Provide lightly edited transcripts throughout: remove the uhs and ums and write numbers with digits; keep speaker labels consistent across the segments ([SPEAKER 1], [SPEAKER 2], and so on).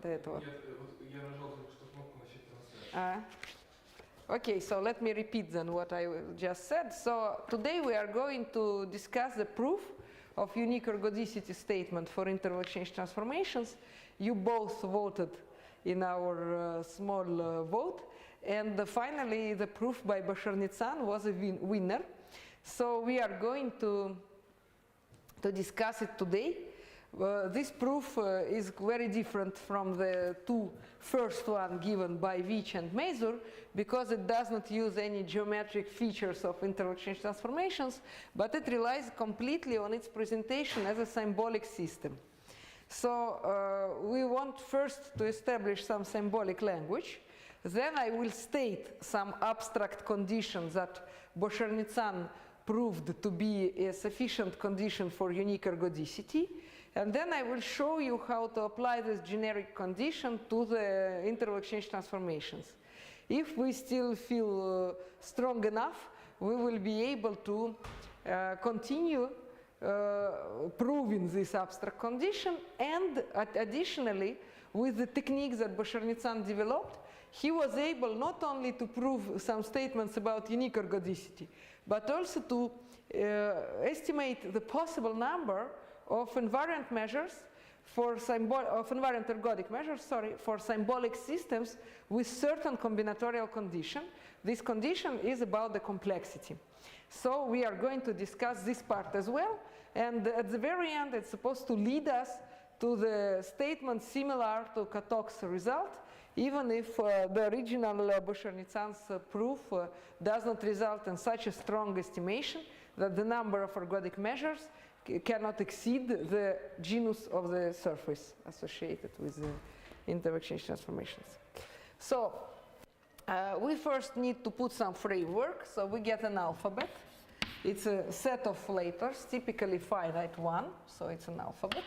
[SPEAKER 1] до этого?
[SPEAKER 2] Я нажал только что кнопку «Начать трансляцию».
[SPEAKER 1] Okay, so let me repeat then what I just said. So today we are going to discuss the proof of unique ergodicity statement for interval exchange transformations. You both voted in our small vote, and finally the proof by Bashar-Nitzan was a winner. So we are going to discuss it today. This proof is very different from the two first one given by Veach and Mazur, because it does not use any geometric features of interval exchange transformations, but it relies completely on its presentation as a symbolic system. So we want first to establish some symbolic language. Then I will state some abstract conditions that Bashar-Nitzan proved to be a sufficient condition for unique ergodicity. And then I will show you how to apply this generic condition to the interval exchange transformations. If we still feel strong enough, we will be able to continue proving this abstract condition, and additionally, with the techniques that Bashar-Nitzan developed, he was able not only to prove some statements about unique ergodicity, but also to estimate the possible number of invariant measures for invariant ergodic measures, for symbolic systems with certain combinatorial condition. This condition is about the complexity. So we are going to discuss this part as well, and at the very end it's supposed to lead us to the statement similar to Katok's result, even if the original Bashar-Nitzan's proof does not result in such a strong estimation that the number of ergodic measures cannot exceed the genus of the surface associated with the interval exchange transformations. So we first need to put some framework. So we get an alphabet. It's a set of letters, typically finite one, so it's an alphabet.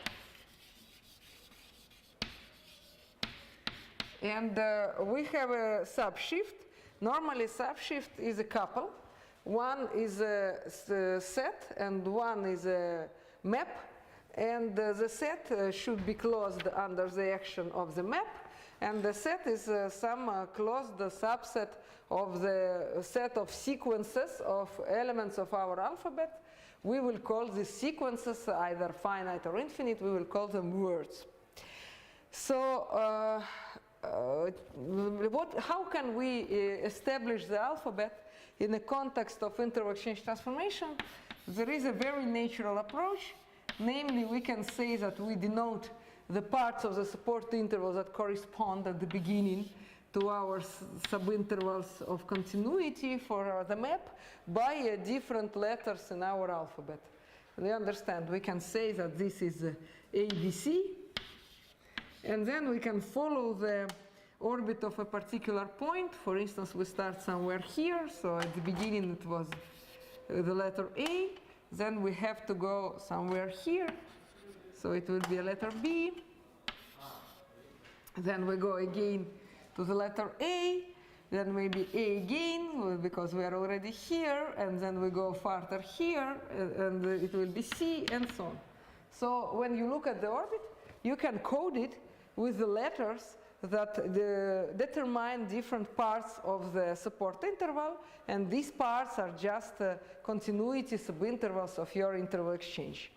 [SPEAKER 1] And we have a subshift. Normally subshift is a couple. One is a set and one is a map, and the set should be closed under the action of the map, and the set is some closed subset of the set of sequences of elements of our alphabet. We will call these sequences either finite or infinite. We will call them words. So how can we establish the alphabet in the context of interval exchange transformation? There is a very natural approach. Namely, we can say that we denote the parts of the support intervals that correspond at the beginning to our subintervals of continuity for the map by different letters in our alphabet. You understand? We can say that this is ABC, and then we can follow the orbit of a particular point. For instance, we start somewhere here, so at the beginning it was the letter A, then we have to go somewhere here, so it will be a letter B, then we go again to the letter A, then maybe A again, because we are already here, and then we go further here, and it will be C, and so on. So when you look at the orbit, you can code it with the letters that determine different parts of the support interval, and these parts are just continuity subintervals of your interval exchange.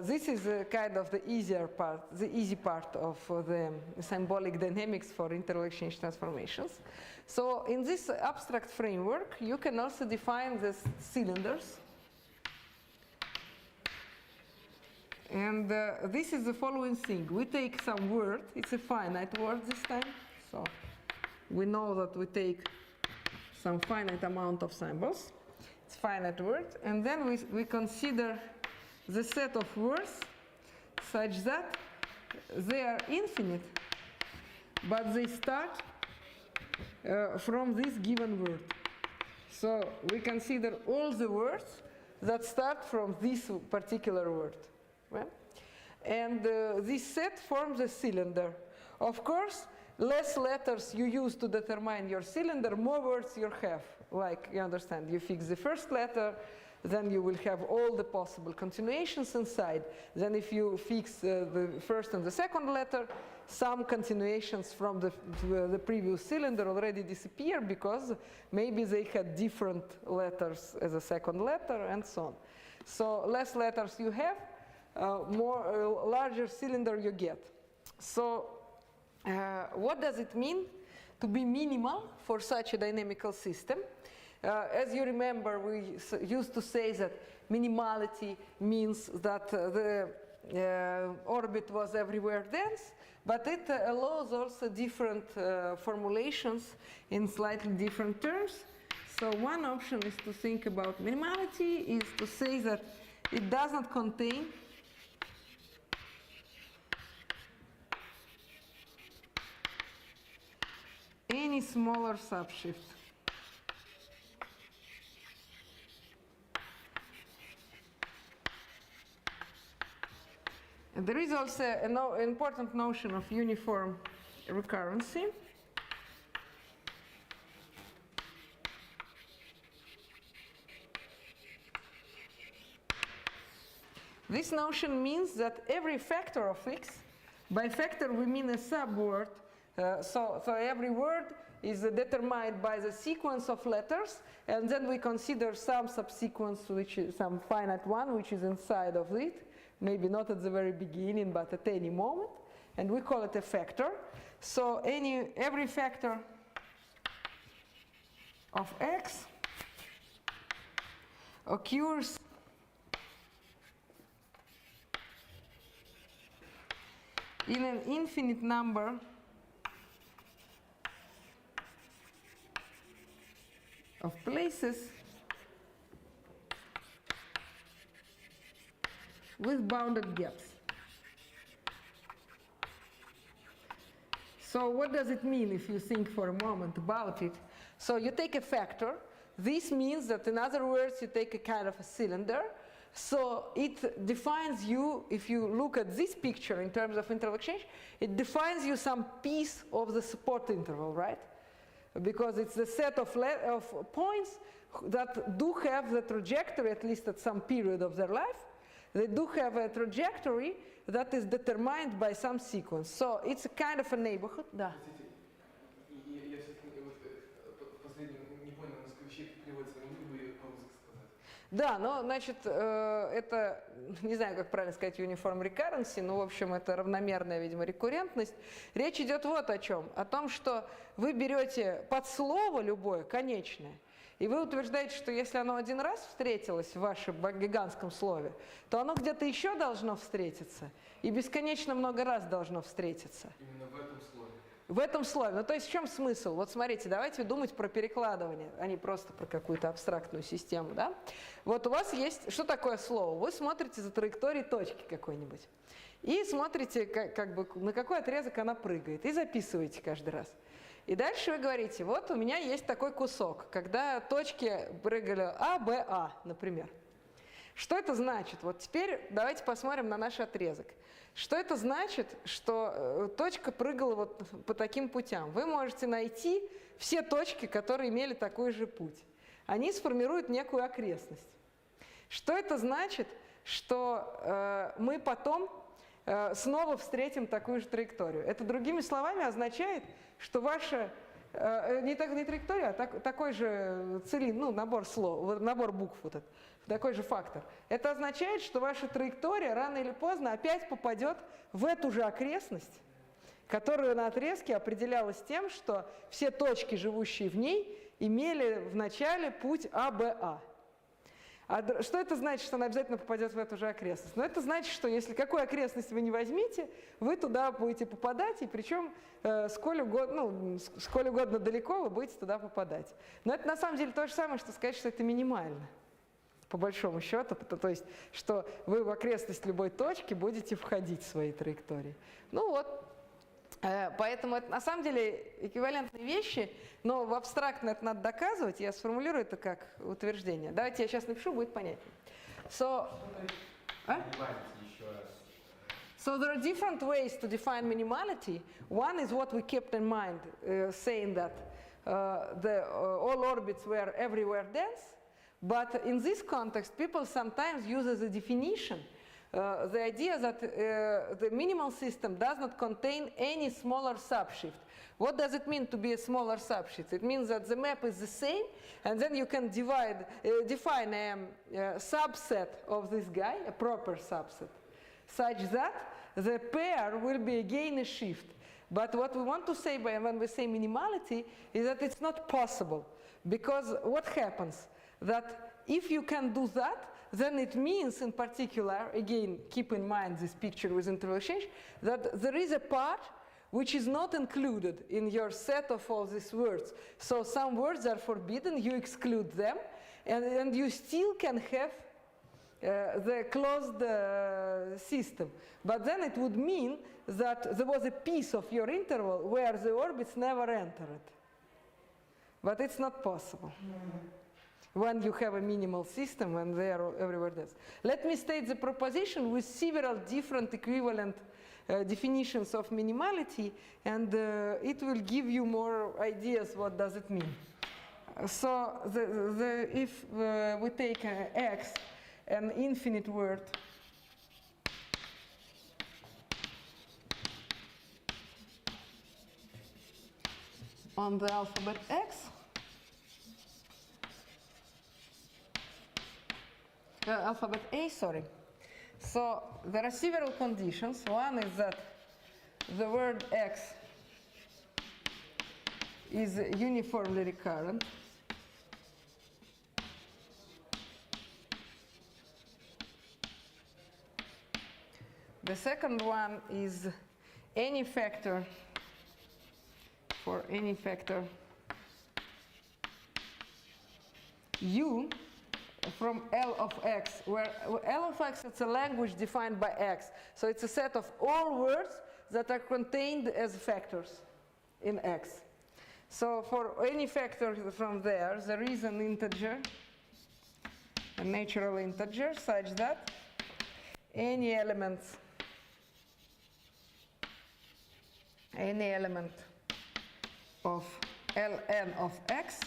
[SPEAKER 1] This is kind of the easier part, the easy part of the symbolic dynamics for interval exchange transformations. So in this abstract framework, you can also define the cylinders. And this is the following thing. We take some word. It's a finite word this time. So we know that we take some finite amount of symbols. It's finite word. And then we consider the set of words such that they are infinite, but they start from this given word. So we consider all the words that start from this particular word. Right? And this set forms a cylinder. Of course, less letters you use to determine your cylinder, more words you have. Like, you understand, you fix the first letter, then you will have all the possible continuations inside. Then if you fix the first and the second letter, some continuations from the previous cylinder already disappear because maybe they had different letters as a second letter and so on. So less letters you have, larger cylinder you get. So what does it mean to be minimal for such a dynamical system? As you remember, we used to say that minimality means that the orbit was everywhere dense, but it allows also different formulations in slightly different terms. So one option is to think about minimality, is to say that it does not contain any smaller subshift. And there is also an important notion of uniform recurrency. This notion means that every factor of x, by factor we mean a subword, so every word is determined by the sequence of letters, and then we consider some subsequence, which is some finite one, which is inside of it. Maybe not at the very beginning, but at any moment, and we call it a factor. So every factor of x occurs in an infinite number of places with bounded gaps. So what does it mean if you think for a moment about it? So you take a factor. This means that, in other words, you take a kind of a cylinder. So it defines you, if you look at this picture in terms of interval exchange, it defines you some piece of the support interval, right? Because it's the set of points that do have the trajectory, at least at some period of their life. They do have a trajectory that is determined by some sequence. So it's a kind of a neighborhood. Да.
[SPEAKER 2] Я все-таки последний не понял, на скрипче переводится, могли бы по-русски сказать?
[SPEAKER 1] Да, ну, значит, это, не знаю, как правильно сказать, uniform recurrency, но, в общем, это равномерная, видимо, рекуррентность. Речь идет вот о чем. О том, что вы берете под слово любое, конечное, и вы утверждаете, что если оно один раз встретилось в вашем гигантском слове, то оно где-то еще должно встретиться, и бесконечно много раз должно встретиться.
[SPEAKER 2] Именно в этом слове.
[SPEAKER 1] В этом слове. Ну, то есть в чем смысл? Вот смотрите, давайте думать про перекладывание, а не просто про какую-то абстрактную систему, да? Вот у вас есть, что такое слово? Вы смотрите за траекторией точки какой-нибудь, и смотрите, как бы, на какой отрезок она прыгает, и записываете каждый раз. И дальше вы говорите, вот у меня есть такой кусок, когда точки прыгали А, Б, А, например. Что это значит? Вот теперь давайте посмотрим на наш отрезок. Что это значит, что точка прыгала вот по таким путям? Вы можете найти все точки, которые имели такой же путь. Они сформируют некую окрестность. Что это значит? Что мы потом снова встретим такую же траекторию. Это, другими словами, означает, что ваша не траектория, а такой же цилиндр, ну, набор слов, набор букв, вот этот, такой же фактор. Это означает, что ваша траектория рано или поздно опять попадет в эту же окрестность, которая на отрезке определялась тем, что все точки, живущие в ней, имели в начале путь А, Б, А. А что это значит, что она обязательно попадет в эту же окрестность? Ну, это значит, что если какую окрестность вы не возьмите, вы туда будете попадать, и причем сколь угодно далеко вы будете туда попадать. Но это на самом деле то же самое, что сказать, что это минимально, по большому счету. То есть, что вы в окрестность любой точки будете входить в своей траектории. Ну вот. Поэтому это на самом деле эквивалентные вещи, но в абстрактно это надо доказывать, я сформулирую это как утверждение. Давайте я сейчас напишу, будет понятнее. So there are different ways to define minimality. One is what we kept in mind, saying that all orbits were everywhere dense, but in this context people sometimes use as a definition the idea that the minimal system does not contain any smaller subshift. What does it mean to be a smaller subshift? It means that the map is the same, and then you can define a subset of this guy, a proper subset, such that the pair will be again a shift. But what we want to say when we say minimality is that it's not possible. Because what happens? That if you can do that, then it means in particular, again, keep in mind this picture with interval exchange, that there is a part which is not included in your set of all these words. So some words are forbidden, you exclude them, and you still can have the closed system. But then it would mean that there was a piece of your interval where the orbits never entered. But it's not possible when you have a minimal system and they are everywhere else. Let me state the proposition with several different equivalent definitions of minimality, and it will give you more ideas what does it mean. So if we take X, an infinite word, on the alphabet X, alphabet A, sorry. So there are several conditions. One is that the word X is uniformly recurrent. The second one is any factor, for any factor U from L of X, where L of X is a language defined by X. So it's a set of all words that are contained as factors in X. So for any factor from there is an integer, a natural integer, such that any element of Ln of X,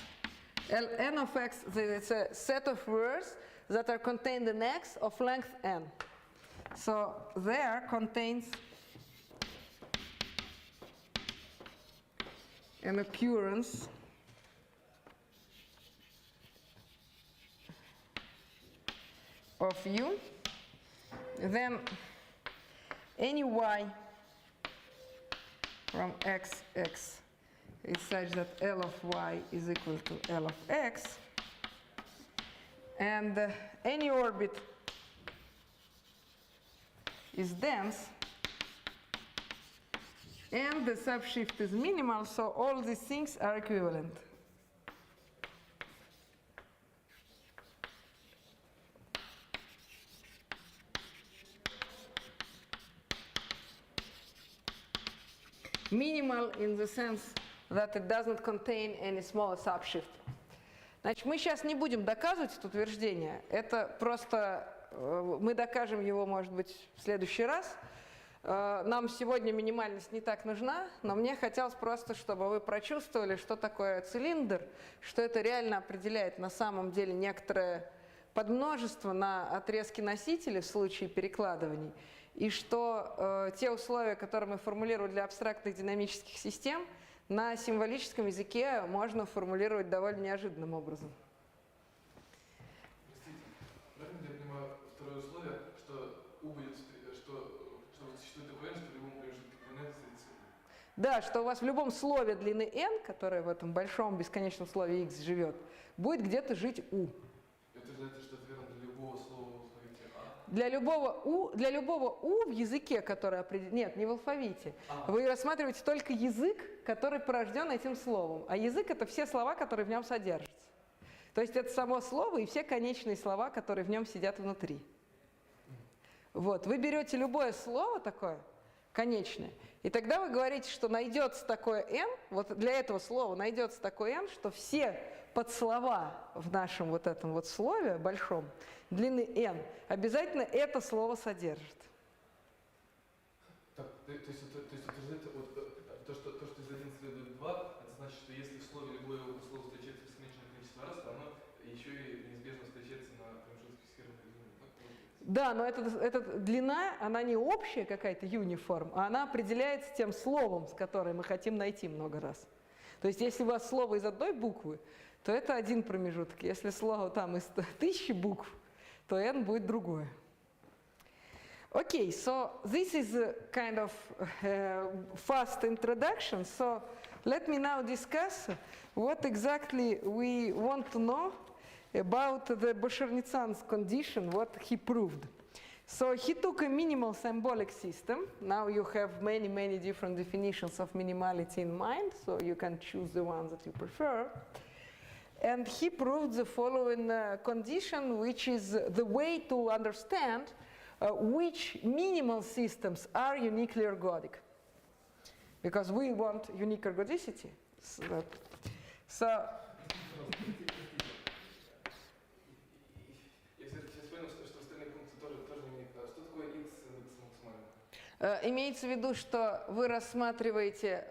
[SPEAKER 1] Ln of X, it's a set of words that are contained in X of length n. So there contains an occurrence of U, then any Y from X is such that L of Y is equal to L of X, and any orbit is dense, and the subshift is minimal, so all these things are equivalent. Minimal in the sense that it doesn't contain any smaller subshift. Значит, мы сейчас не будем доказывать это утверждение, это просто мы докажем его, может быть, в следующий раз. Нам сегодня минимальность не так нужна, но мне хотелось просто, чтобы вы прочувствовали, что такое цилиндр, что это реально определяет на самом деле некоторое подмножество на отрезке носителей в случае перекладываний, и что те условия, которые мы формулируем для абстрактных динамических систем, на символическом языке можно формулировать довольно неожиданным образом.
[SPEAKER 2] Простите, правильно я понимаю второе условие, что U будет, что существует такое n, что в любом промежутке длины встретится U?
[SPEAKER 1] Да, что у вас в любом слове длины n, которое в этом большом бесконечном слове x живет, будет где-то жить U.
[SPEAKER 2] Это значит, что это верно для любого слова в алфавите А?
[SPEAKER 1] Для любого U в языке, который определен... Нет, не в алфавите. Вы рассматриваете только язык, который порожден этим словом. А язык — это все слова, которые в нем содержатся. То есть это само слово и все конечные слова, которые в нем сидят внутри. Вот. Вы берете любое слово такое, конечное, и тогда вы говорите, что найдется такое n, вот для этого слова найдется такое n, что все подслова в нашем вот этом вот слове большом, длины n, обязательно это слово содержит.
[SPEAKER 2] Так, то есть утверждается, вот, то, что из 1 следует 2, это значит, что если в слове любое слово встречается бесконечное количество раз, то оно еще и неизбежно встречается на промежутке схемы.
[SPEAKER 1] Да, но эта длина, она не общая какая-то uniform, а она определяется тем словом, с которым мы хотим найти много раз. То есть если у вас слово из одной буквы, то это один промежуток. Если слово там из 1000 букв, то n будет другое. Okay, so this is a kind of fast introduction. So let me now discuss what exactly we want to know about the Boshernitzan's condition, what he proved. So he took a minimal symbolic system. Now you have many, many different definitions of minimality in mind, so you can choose the ones that you prefer. And he proved the following condition, which is the way to understand which minimal systems are uniquely ergodic. Because we want unique ergodicity. So имеется в виду, что вы рассматриваете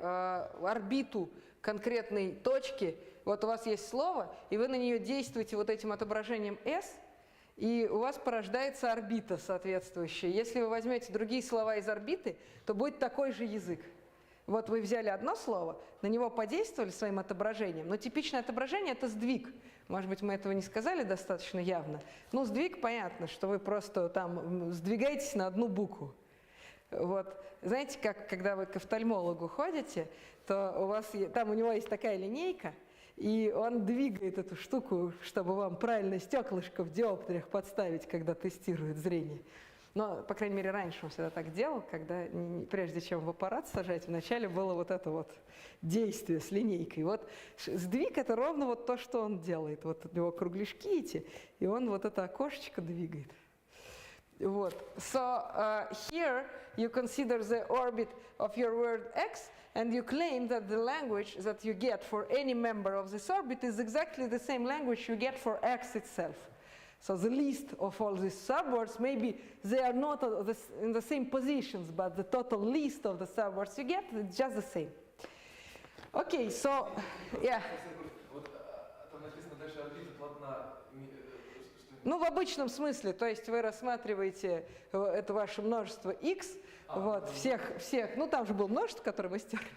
[SPEAKER 1] орбиту конкретной точки, вот у вас есть слово, и вы на нее действуете вот этим отображением S, и у вас порождается орбита соответствующая. Если вы возьмете другие слова из орбиты, то будет такой же язык. Вот вы взяли одно слово, на него подействовали своим отображением, но типичное отображение – это сдвиг. Может быть, мы этого не сказали достаточно явно. Ну, сдвиг, понятно, что вы просто там сдвигаетесь на одну букву. Вот. Знаете, как когда вы к офтальмологу ходите, то у вас там у него есть такая линейка, и он двигает эту штуку, чтобы вам правильно стеклышко в диоптриях подставить, когда тестирует зрение. Но, по крайней мере, раньше он всегда так делал, когда, прежде чем в аппарат сажать, вначале было вот это вот действие с линейкой. Вот сдвиг – это ровно вот то, что он делает. Вот у него кругляшки эти, и он вот это окошечко двигает. Вот. So here you consider the orbit of your word x, and you claim that the language that you get for any member of this orbit is exactly the same language you get for x itself. So the list of all these subwords, maybe they are not in the same positions, but the total list of the subwords you get is just the same. Okay, so, yeah. Ну, в обычном смысле, то есть вы рассматриваете это ваше множество x, вот, всех, ну там же было множество, которое мы стерли,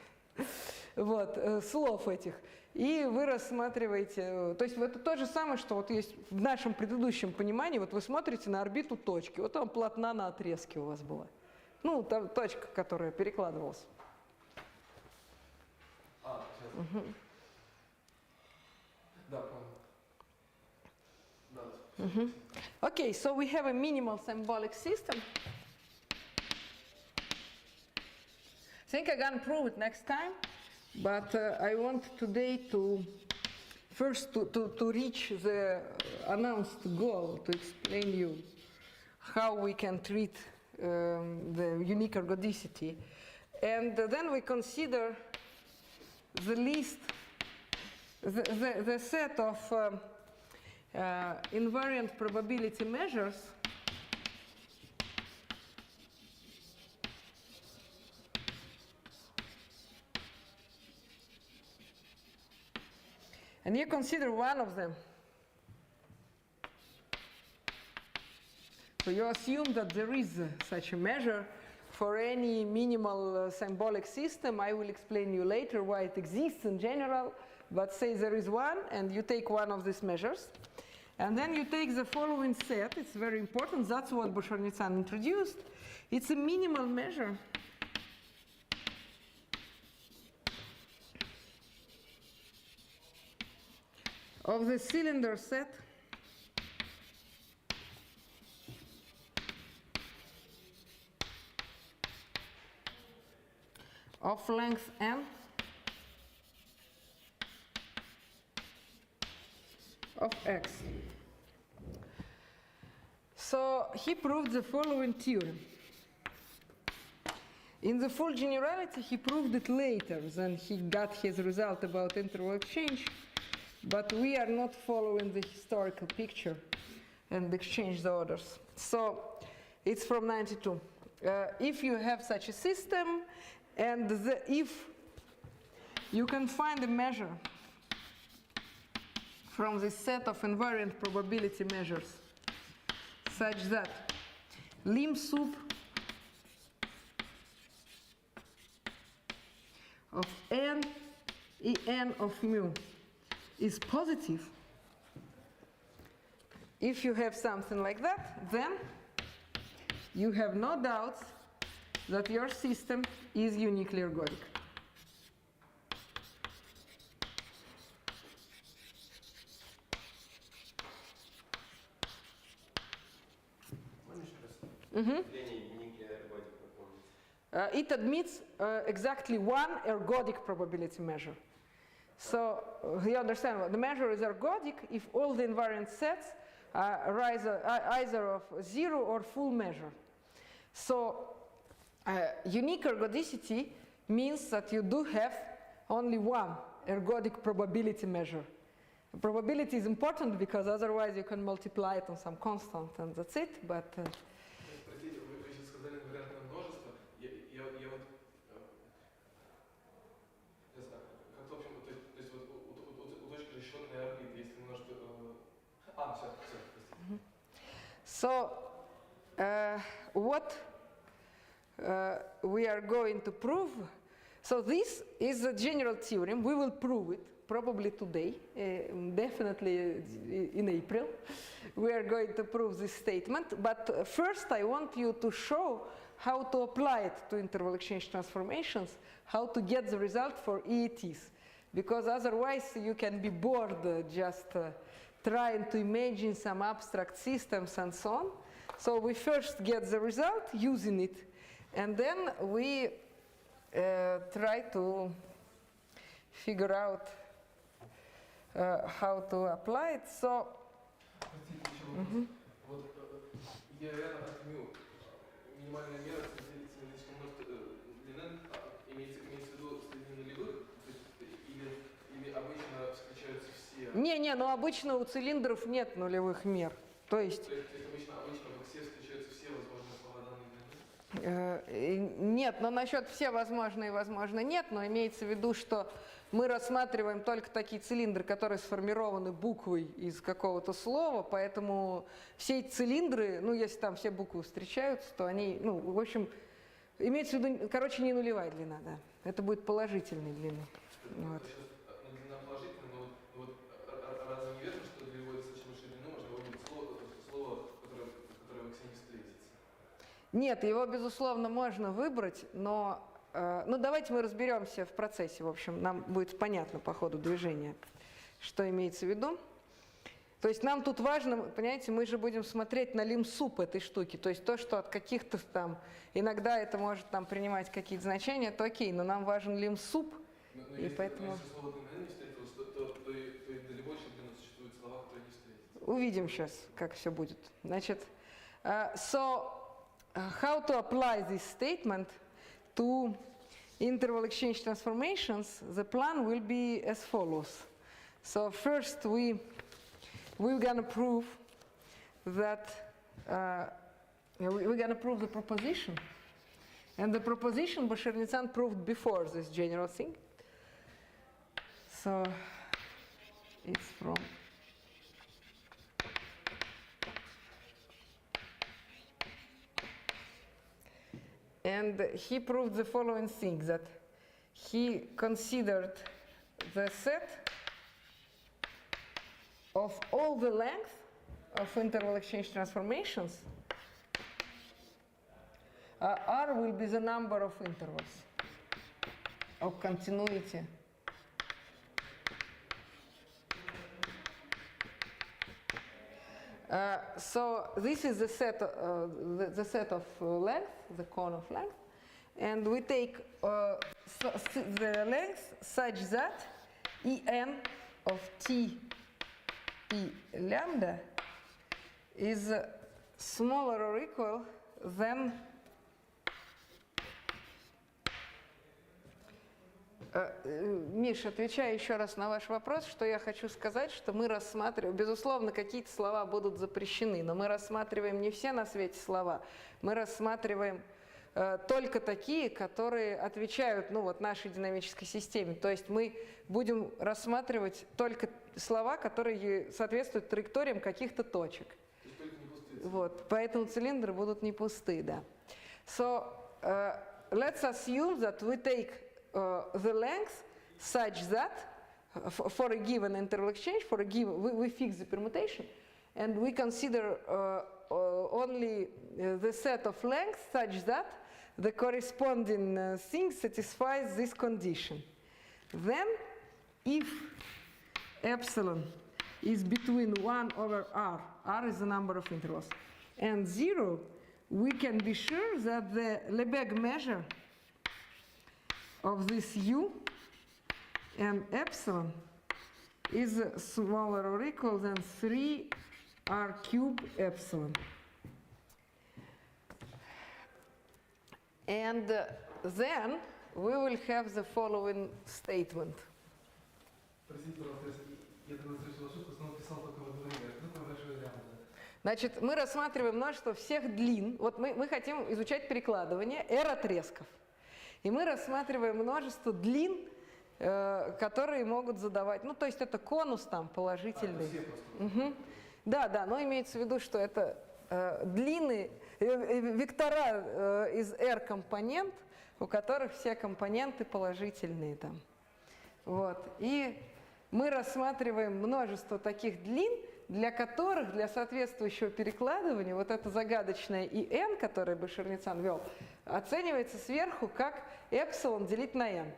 [SPEAKER 1] вот, слов этих, и вы рассматриваете, то есть это то же самое, что вот есть в нашем предыдущем понимании, вот вы смотрите на орбиту точки, вот там полотна на отрезке у вас была, ну, там точка, которая перекладывалась. Угу.
[SPEAKER 2] Да, понял.
[SPEAKER 1] Okay, so we have a minimal symbolic system. I think I'm going to prove it next time, but I want today to first to reach the announced goal, to explain you how we can treat the unique ergodicity. And then we consider the list, the set of invariant probability measures and you consider one of them. So you assume that there is such a measure for any minimal symbolic system. I will explain you later why it exists in general, but say there is one, and you take one of these measures. And then you take the following set. It's very important. That's what Boshernitzan introduced. It's a minimal measure of the cylinder set of length n of x. So he proved the following theorem. In the full generality, he proved it later than he got his result about interval exchange, but we are not following the historical picture and exchange the orders. So it's from 92. If you have such a system, and if you can find a measure from this set of invariant probability measures such that lim sup of n en of mu is positive, if you have something like that, then you have no doubts that your system is uniquely ergodic. It admits exactly one ergodic probability measure. So you understand what the measure is ergodic if all the invariant sets are either of zero or full measure. So unique ergodicity means that you do have only one ergodic probability measure. Probability is important because otherwise you can multiply it on some constant and that's it. But
[SPEAKER 2] Простите, вы сейчас сказали инвариантное множество. Я вот не знаю, как в общем, то есть вот у точки расчетной орбиты, если немножко... все, простите.
[SPEAKER 1] So what we are going to prove, so this is a general theorem. We will prove it probably today, definitely in April. We are going to prove this statement, but first I want you to show how to apply it to interval exchange transformations, how to get the result for EETs, because otherwise you can be bored just trying to imagine some abstract systems and so on. So we first get the result using it, and then we try to figure out how to apply it. So,
[SPEAKER 2] Простите, еще вопрос. Вот ERN от μ, минимальная мера симметрического множества длины, имеется в виду среди нулевых, или обычно встречаются все?
[SPEAKER 1] Не, ну обычно у цилиндров нет нулевых мер. То есть
[SPEAKER 2] обычно в все встречаются все возможные слова данной длины?
[SPEAKER 1] Нет, но насчет все возможно и возможно нет, но имеется в виду, что мы рассматриваем только такие цилиндры, которые сформированы буквой из какого-то слова, поэтому все эти цилиндры, ну, если там все буквы встречаются, то они, ну, в общем, имеется в виду, короче, не нулевая длина, да, это будет положительной длины. Вот.
[SPEAKER 2] Длина положительная, но вот разве не верно, что для его достаточно большой длины можно выбрать слово, которое в X не встретится?
[SPEAKER 1] Нет, его, безусловно, можно выбрать, но ну, давайте мы разберемся в процессе, в общем, нам будет понятно по ходу движения, что имеется в виду. То есть нам тут важно, понимаете, мы же будем смотреть на лимсуп этой штуки, то есть то, что от каких-то там, иногда это может там принимать какие-то значения, то окей, но нам важен лимсуп, и
[SPEAKER 2] если,
[SPEAKER 1] поэтому...
[SPEAKER 2] если слово длина не встретилось, то и для большей длины существуют слова, которые не встретятся.
[SPEAKER 1] Увидим сейчас, как все будет. Значит, so how to apply this statement to interval exchange transformations, the plan will be as follows. So first we're going to prove that we're going to prove the proposition. And the proposition Bashir-Nitzan proved before this general thing. So it's from and he proved the following thing, that he considered the set of all the length of interval exchange transformations. R will be the number of intervals of continuity. So this is the set of length, the cone of length, and we take the length such that En of T P lambda is smaller or equal than Миш, отвечая еще раз на ваш вопрос, что я хочу сказать, что мы рассматриваем, безусловно, какие-то слова будут запрещены, но мы рассматриваем не все на свете слова, мы рассматриваем только такие, которые отвечают, ну, вот, нашей динамической системе. То есть мы будем рассматривать только слова, которые соответствуют траекториям каких-то точек. Вот, поэтому цилиндры будут не пустые, да. So, let's assume that we take the length such that for a given interval exchange, for a given, we fix the permutation, and we consider only the set of lengths such that the corresponding thing satisfies this condition. Then, if epsilon is between 1 over r is the number of intervals, and 0, we can be sure that the Lebesgue measure of this u and epsilon is smaller or equal than 3r cubed epsilon. And then we will have the following statement. Значит, мы рассматриваем множество всех длин. Вот мы хотим изучать перекладывание R-отрезков. И мы рассматриваем множество длин, которые могут задавать, ну, то есть это конус там положительный. Угу. Да, но имеется в виду, что это длины, вектора из R-компонент, у которых все компоненты положительные там. Вот. И мы рассматриваем множество таких длин, для которых, для соответствующего перекладывания, вот это загадочное ИН, которое Башарницан ввел, оценивается сверху как эпсилон делить на n.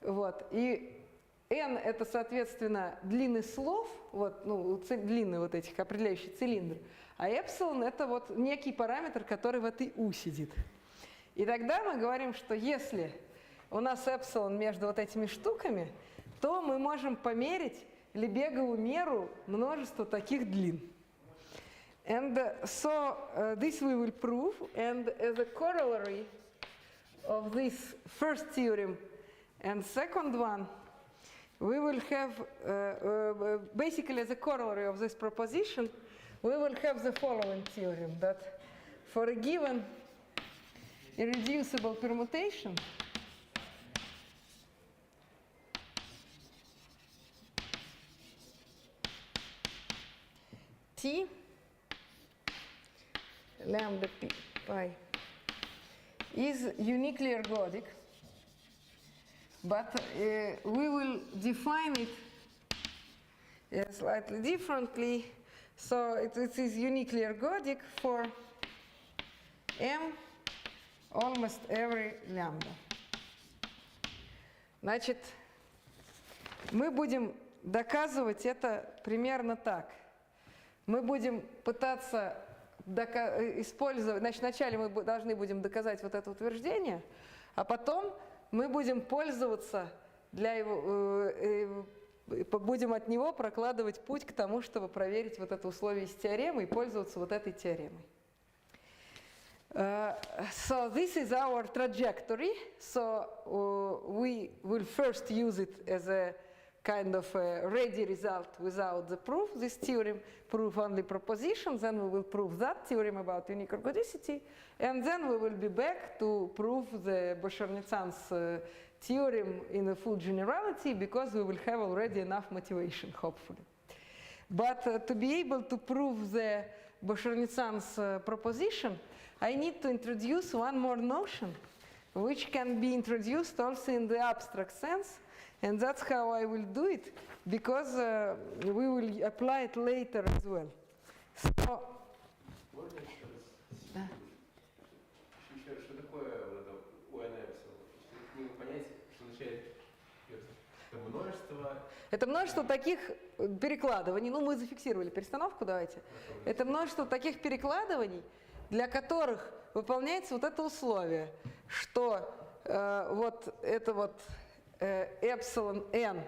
[SPEAKER 1] Вот. И n – это, соответственно, длины слов, вот, ну, длины вот этих определяющих цилиндров, а эпсилон – это вот некий параметр, который в этой u сидит. И тогда мы говорим, что если у нас эпсилон между вот этими штуками, то мы можем померить Лебегову меру множества таких длин. And so this we will prove, and as a corollary of this first theorem and second one, we will have, basically as a corollary of this proposition, we will have the following theorem, that for a given irreducible permutation, T lambda p pi is uniquely ergodic, but we will define it slightly differently. So it is uniquely ergodic for m almost every lambda. Значит, мы будем доказывать это примерно так. Мы будем пытаться использовать, значит, вначале мы должны будем доказать вот это утверждение, а потом мы будем пользоваться для его, будем от него прокладывать путь к тому, чтобы проверить вот это условие из теоремы и пользоваться вот этой теоремой. So this is our trajectory. So we will first use it as a kind of a ready result without the proof. This theorem prove only propositions, then we will prove that theorem about unique ergodicity, and then we will be back to prove the Bashar-Nitzan's theorem in a full generality, because we will have already enough motivation, hopefully. But to be able to prove the Bashar-Nitzan's proposition, I need to introduce one more notion, which can be introduced also in the abstract sense. And that's how I will do it, because we will apply it later as well. So,
[SPEAKER 2] что такое УН-эпсилон? Не понять, что означает это множество.
[SPEAKER 1] Это множество таких перекладываний, ну мы зафиксировали перестановку, давайте. Это множество таких перекладываний, для которых выполняется вот это условие, что вот это вот эпсилон n,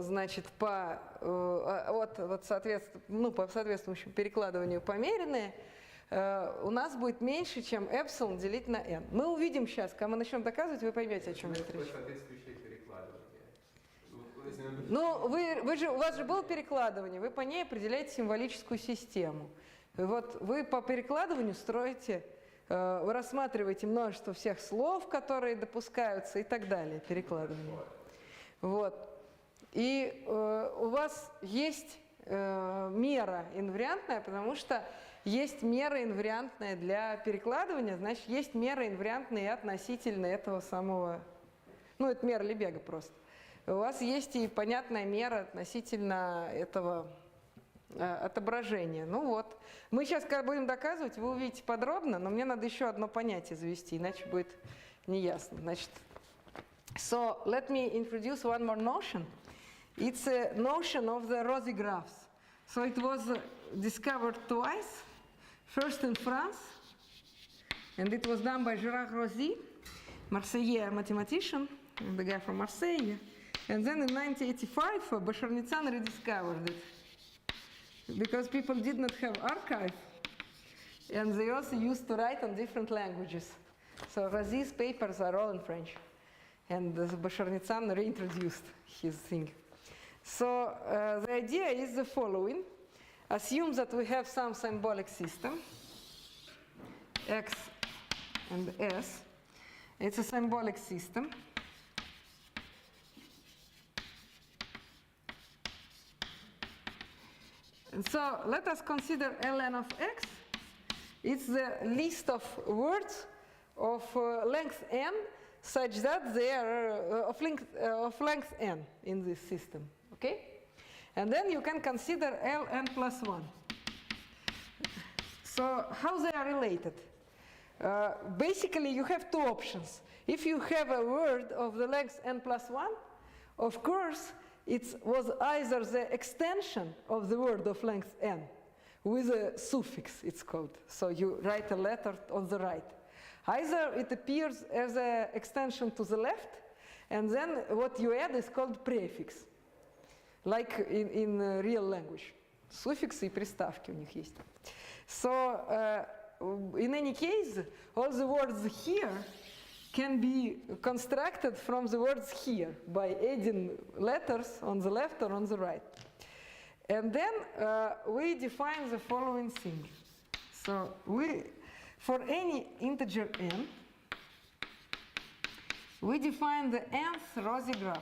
[SPEAKER 1] значит, по соответствующему перекладыванию померенное, у нас будет меньше, чем эпсилон делить на n. Мы увидим сейчас, когда мы начнем доказывать, вы поймете, о чем идет речь.
[SPEAKER 2] Соответствующее перекладывание.
[SPEAKER 1] Ну, у вас же было перекладывание, вы по ней определяете символическую систему. И вот вы по перекладыванию строите, вы рассматриваете множество всех слов, которые допускаются, и так далее, перекладывание. Вот. И у вас есть мера инвариантная, потому что есть мера инвариантная для перекладывания, значит, есть мера инвариантная и относительно этого самого, ну, это мера Лебега просто. У вас есть и понятная мера относительно этого отображения. Ну вот. Мы сейчас, когда будем доказывать, вы увидите подробно, но мне надо еще одно понятие завести, иначе будет неясно. Значит, so let me introduce one more notion. It's a notion of the Rosy graphs. So it was discovered twice, first in France, and it was done by Gérard Rosy, Marseillais mathematician, the guy from Marseille. And then in 1985, Bashar-Nitzan rediscovered it, because people did not have archive, and they also used to write on different languages. So Rosy's papers are all in French, and Bashar-Nitzan reintroduced his thing. So the idea is the following. Assume that we have some symbolic system, X and S. It's a symbolic system. And so let us consider ln of x. It's the list of words of length n such that they are of length n in this system. Okay? And then you can consider ln plus 1. So how they are related? Basically, you have two options. If you have a word of the length n plus 1, of course, it was either the extension of the word of length n with a suffix, it's called. So you write a letter on the right. Either it appears as an extension to the left, and then what you add is called prefix, like in real language. Суффиксы и приставки у них есть. So in any case, all the words here can be constructed from the words here by adding letters on the left or on the right. And then we define the following thing. So for any integer n, we define the nth Rosy graph.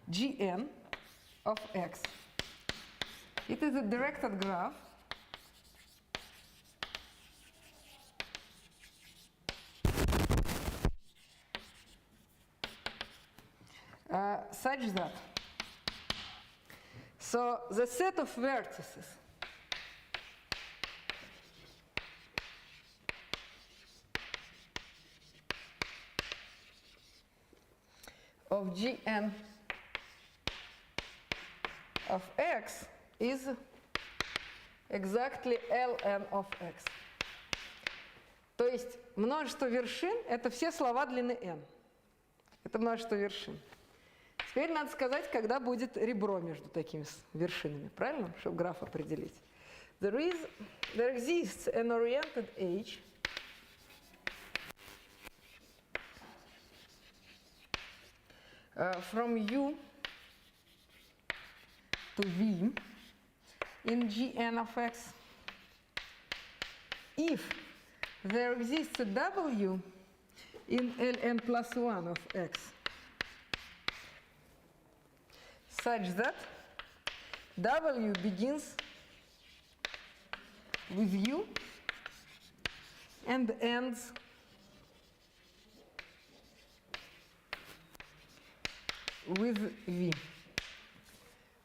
[SPEAKER 1] Gn of x. It is a directed graph such that, so the set of vertices of Gn of x is exactly ln of x. То есть множество вершин – это все слова длины n. Это множество вершин. Теперь надо сказать, когда будет ребро между такими вершинами, правильно? Чтобы граф определить. There exists an oriented H from U to V in Gn of x if there exists a W in ln plus 1 of x such that W begins with U and ends with V.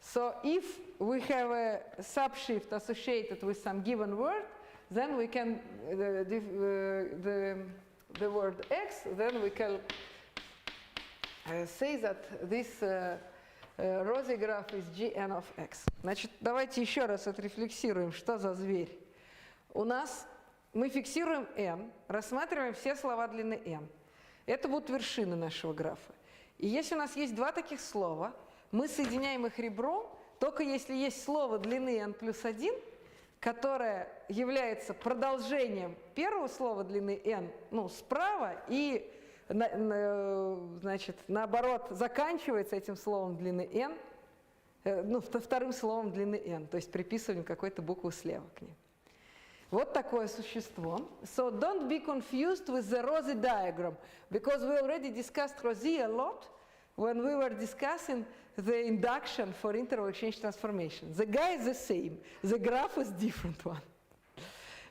[SPEAKER 1] So if we have a subshift associated with some given word, then we can the word x, then we can say that this Rosy graph is Gn of x. Значит, давайте еще раз отрефлексируем, что за зверь. У нас мы фиксируем n, рассматриваем все слова длины n. Это будут вершины нашего графа. И если у нас есть два таких слова, мы соединяем их ребром, только если есть слово длины n плюс 1, которое является продолжением первого слова длины n, ну, справа, и, значит, наоборот, заканчивается этим словом длины n, ну, вторым словом длины n, то есть приписываем какой-то букву слева к ней. Вот такое существо. So don't be confused with the Rosie diagram, because we already discussed Rosie a lot when we were discussing the induction for interval exchange transformation. The guy is the same. The graph is different one.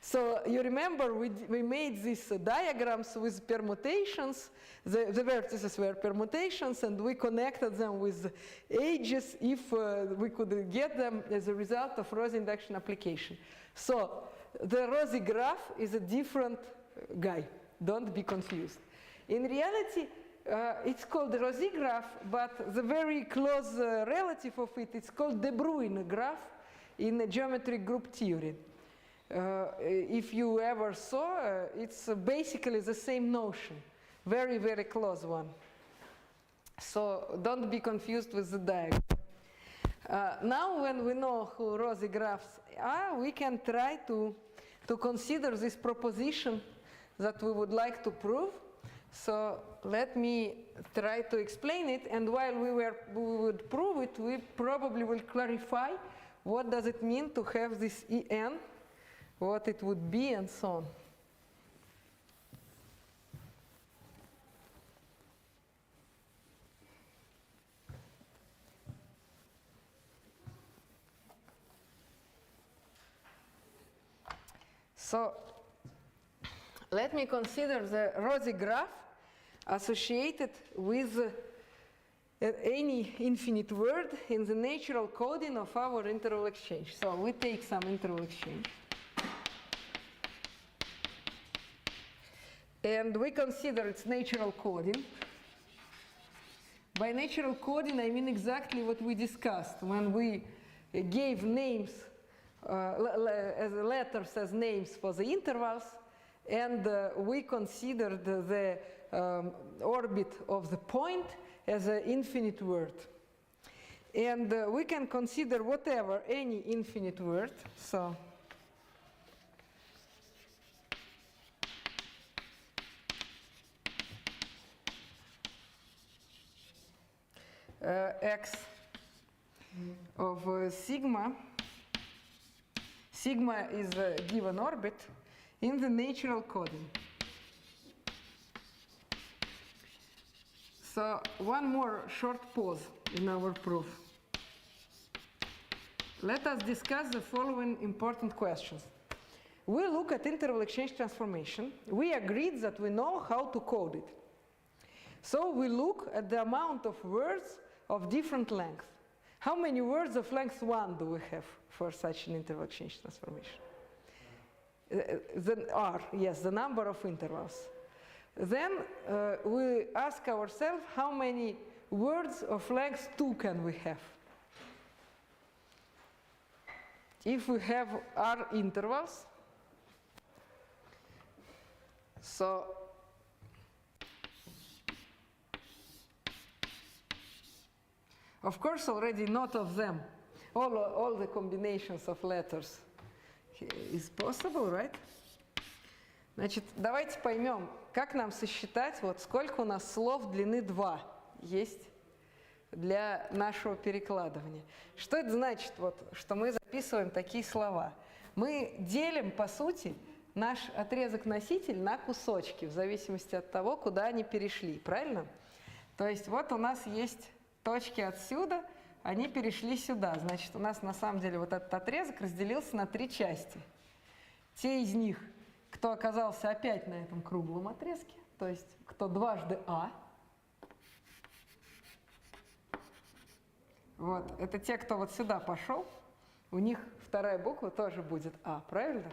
[SPEAKER 1] So you remember we made these diagrams with permutations. The vertices were permutations, and we connected them with ages if we could get them as a result of Rosie induction application. So the Rosie graph is a different guy. Don't be confused. In reality, it's called the Rosie graph, but the very close relative of it is called De Bruijn graph in the geometric group theory. If you ever saw, it's basically the same notion, very, very close one. So don't be confused with the diagram. Now when we know who Rosie graphs are, we can try to consider this proposition that we would like to prove. So let me try to explain it, and while we would prove it, we probably will clarify what does it mean to have this En, what it would be, and so on. So let me consider the Rosie graph associated with any infinite word in the natural coding of our interval exchange. So we take some interval exchange. And we consider its natural coding. By natural coding, I mean exactly what we discussed when we gave names, as letters as names for the intervals, and we considered the orbit of the point as an infinite word. And we can consider whatever, any infinite word. So x of sigma. Sigma is a given orbit in the natural coding. So one more short pause in our proof. Let us discuss the following important questions. We look at interval exchange transformation. We agreed that we know how to code it. So we look at the amount of words of different length. How many words of length 1 do we have for such an interval exchange transformation? The R, yes, the number of intervals. Then we ask ourselves how many words of length 2 can we have? If we have R intervals, so of course already not of them. All the combinations of letters is possible, right? Значит, давайте поймем, как нам сосчитать, вот сколько у нас слов длины 2 есть для нашего перекладывания. Что это значит, вот, что мы записываем такие слова? Мы делим, по сути, наш отрезок-носитель на кусочки, в зависимости от того, куда они перешли, правильно? То есть вот у нас есть точки отсюда, они перешли сюда. Значит, у нас на самом деле вот этот отрезок разделился на 3 части. Те из них, кто оказался опять на этом круглом отрезке, то есть кто дважды А, вот, это те, кто вот сюда пошел, у них вторая буква тоже будет А, правильно?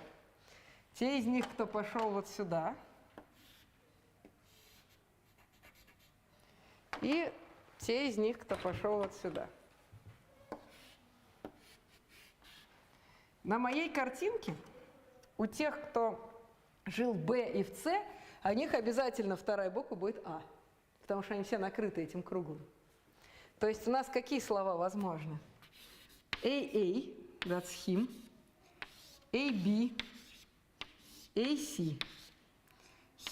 [SPEAKER 1] Те из них, кто пошел вот сюда, и те из них, кто пошел вот сюда. На моей картинке у тех, кто жил в Б и в С, у них обязательно вторая буква будет А, потому что они все накрыты этим круглым. То есть у нас какие слова возможны? AA, that's him, AB, AC.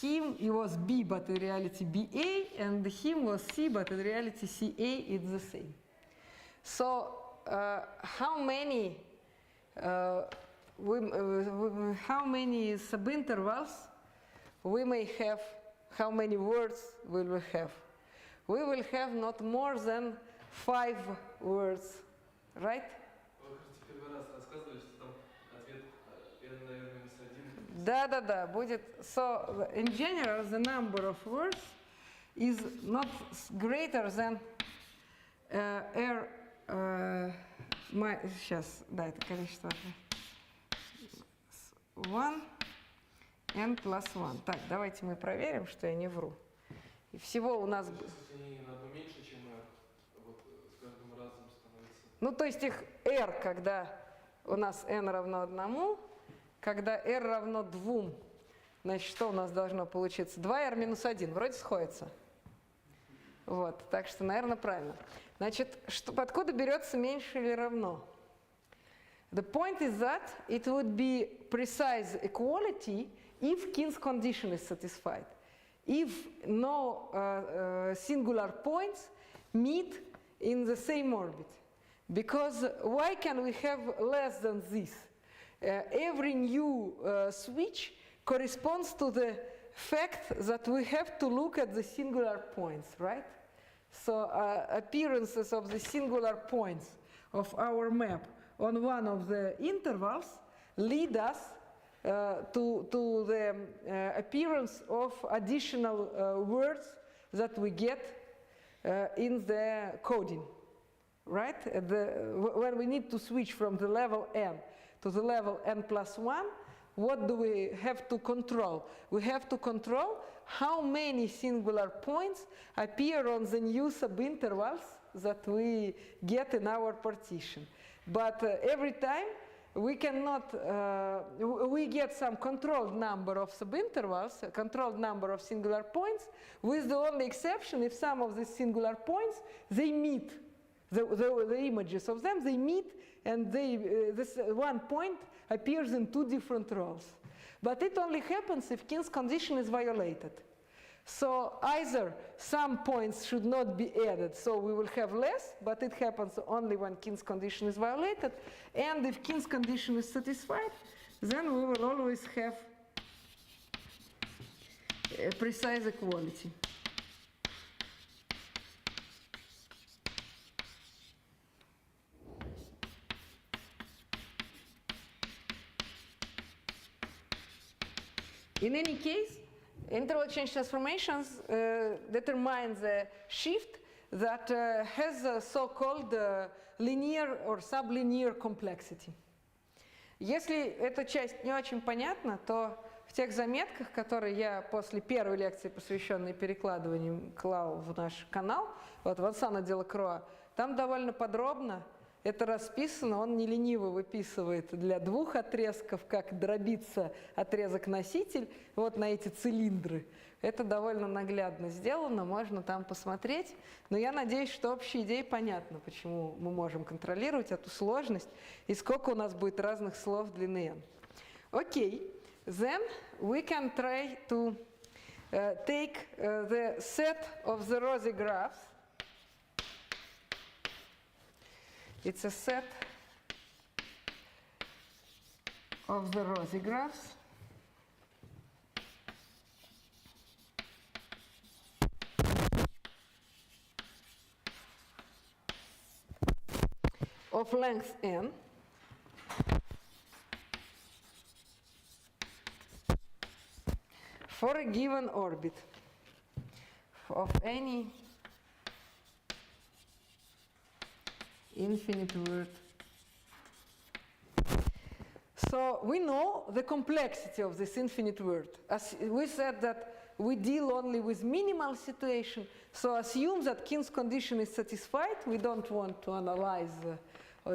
[SPEAKER 1] Him it was B, but in reality BA, and him was C, but in reality CA is the same. So how many how many subintervals we may have, how many words will we have? We will have not more than 5 words, right?
[SPEAKER 2] Вы, кажется, первый раз рассказывали, что там ответ n, наверное, минус 1.
[SPEAKER 1] Да, будет. So in general, the number of words is not greater than r. Сейчас, да, это количество. 1 n plus 1. Так, давайте мы проверим, что я не вру. И всего у нас...
[SPEAKER 2] Если они на одну меньше, чем r, вот с каждым разом становится...
[SPEAKER 1] Ну, то есть их r, когда у нас n равно 1, когда r равно 2, значит, что у нас должно получиться? 2r минус 1, вроде сходится. Вот, так что, наверное, правильно. Значит, откуда берется меньше или равно? The point is that it would be precise equality if King's condition is satisfied. If no singular points meet in the same orbit. Because why can we have less than this? Every new switch corresponds to the fact that we have to look at the singular points, right? So appearances of the singular points of our map on one of the intervals lead us to the appearance of additional words that we get in the coding, right? When we need to switch from the level n to the level n plus 1, what do we have to control? We have to control how many singular points appear on the new subintervals that we get in our partition. But every time we cannot, we get some controlled number of subintervals, a controlled number of singular points, with the only exception if some of these singular points, they meet, the images of them, they meet, and this one point appears in 2 different rows. But it only happens if King's condition is violated. So either some points should not be added, so we will have less, but it happens only when King's condition is violated. And if King's condition is satisfied, then we will always have a precise equality. In any case, interval change transformations determine the shift that has a so-called linear or sublinear complexity. Если эта часть не очень понятна, то в тех заметках, которые я после первой лекции, посвященной перекладыванию, клал в наш канал, вот Вансана Делакруа, там довольно подробно это расписано, он не лениво выписывает для 2 отрезков, как дробится отрезок-носитель вот на эти цилиндры. Это довольно наглядно сделано, можно там посмотреть. Но я надеюсь, что общая идея понятна, почему мы можем контролировать эту сложность и сколько у нас будет разных слов длины n. Окей, then we can try to take the set of the rosy graphs. It's a set of the rosy graphs of length n for a given orbit of any infinite word. So we know the complexity of this infinite word. As we said that we deal only with minimal situation, so assume that King's condition is satisfied. We don't want to analyze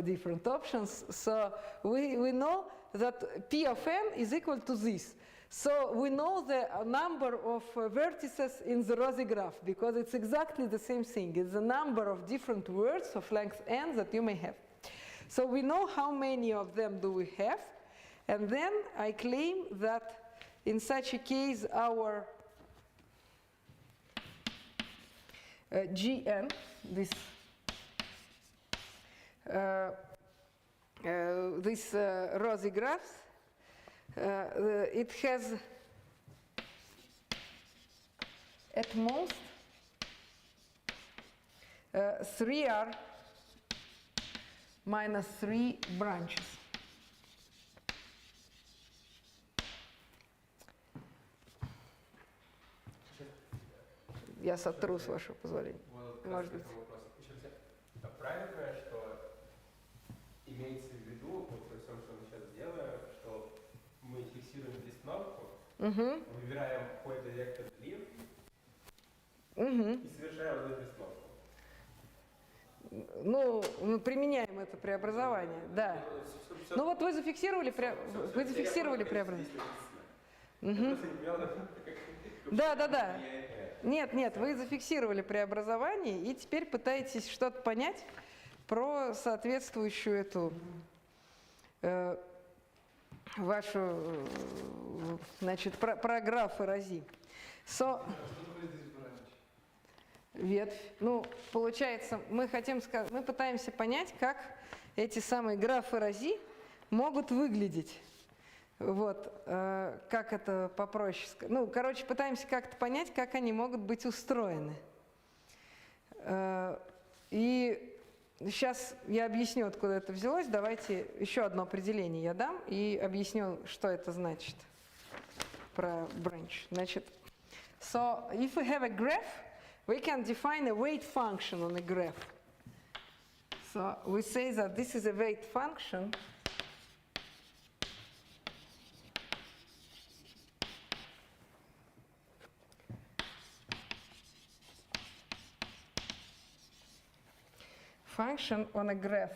[SPEAKER 1] different options. So we know that P of n is equal to this. So we know the number of vertices in the rosy graph because it's exactly the same thing. It's the number of different words of length n that you may have. So we know how many of them do we have. And then I claim that in such a case our Gn, this this rosy graphs, it has at most 3R minus 3 branches. Я сотру, с вашего позволения. Может быть.
[SPEAKER 3] Правильно понимаю, что имеется в виду, вот во всем, что мы сейчас делаем, что мы фиксируем листновку, выбираем point directed leaf и совершаем одну листновку.
[SPEAKER 1] Ну, мы применяем это преобразование, да. Ну вот вы зафиксировали преобразование. Да. Нет, вы зафиксировали преобразование и теперь пытаетесь что-то понять про соответствующую эту вашу, значит, про графы Рози. Ветвь. Ну, получается, мы пытаемся понять, как эти самые графы Рози могут выглядеть. Вот, как это попроще сказать. Ну, короче, пытаемся как-то понять, как они могут быть устроены. И сейчас я объясню, откуда это взялось. Давайте еще одно определение я дам и объясню, что это значит про branch. Значит, so if we have a graph, we can define a weight function on a graph. So we say that this is a weight function. Function on a graph.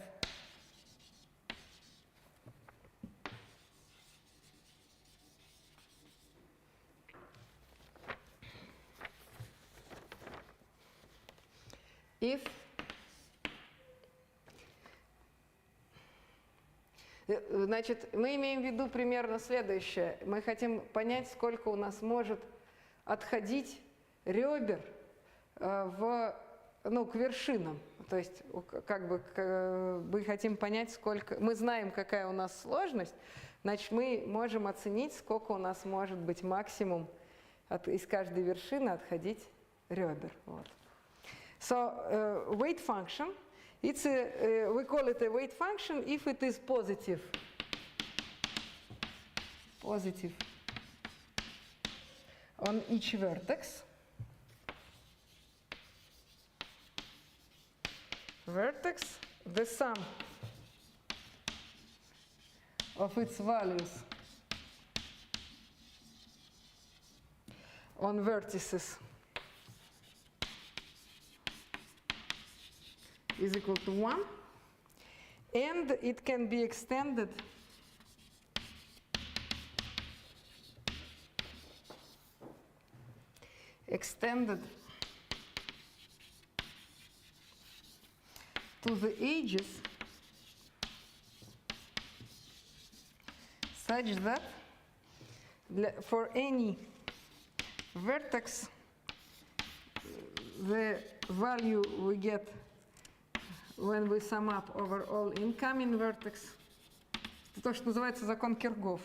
[SPEAKER 1] If значит, мы имеем в виду примерно следующее. Мы хотим понять, сколько у нас может отходить ребер к вершинам. То есть, как бы, мы хотим понять, сколько... Мы знаем, какая у нас сложность, значит, мы можем оценить, сколько у нас может быть максимум из каждой вершины отходить ребер. Вот. So, weight function, it's we call it a weight function if it is positive. Positive on each vertex. Vertex, the sum of its values on vertices is equal to 1, and it can be extended to the edges such that for any vertex the value we get when we sum up over all incoming vertex, это то, что называется закон Киргоф,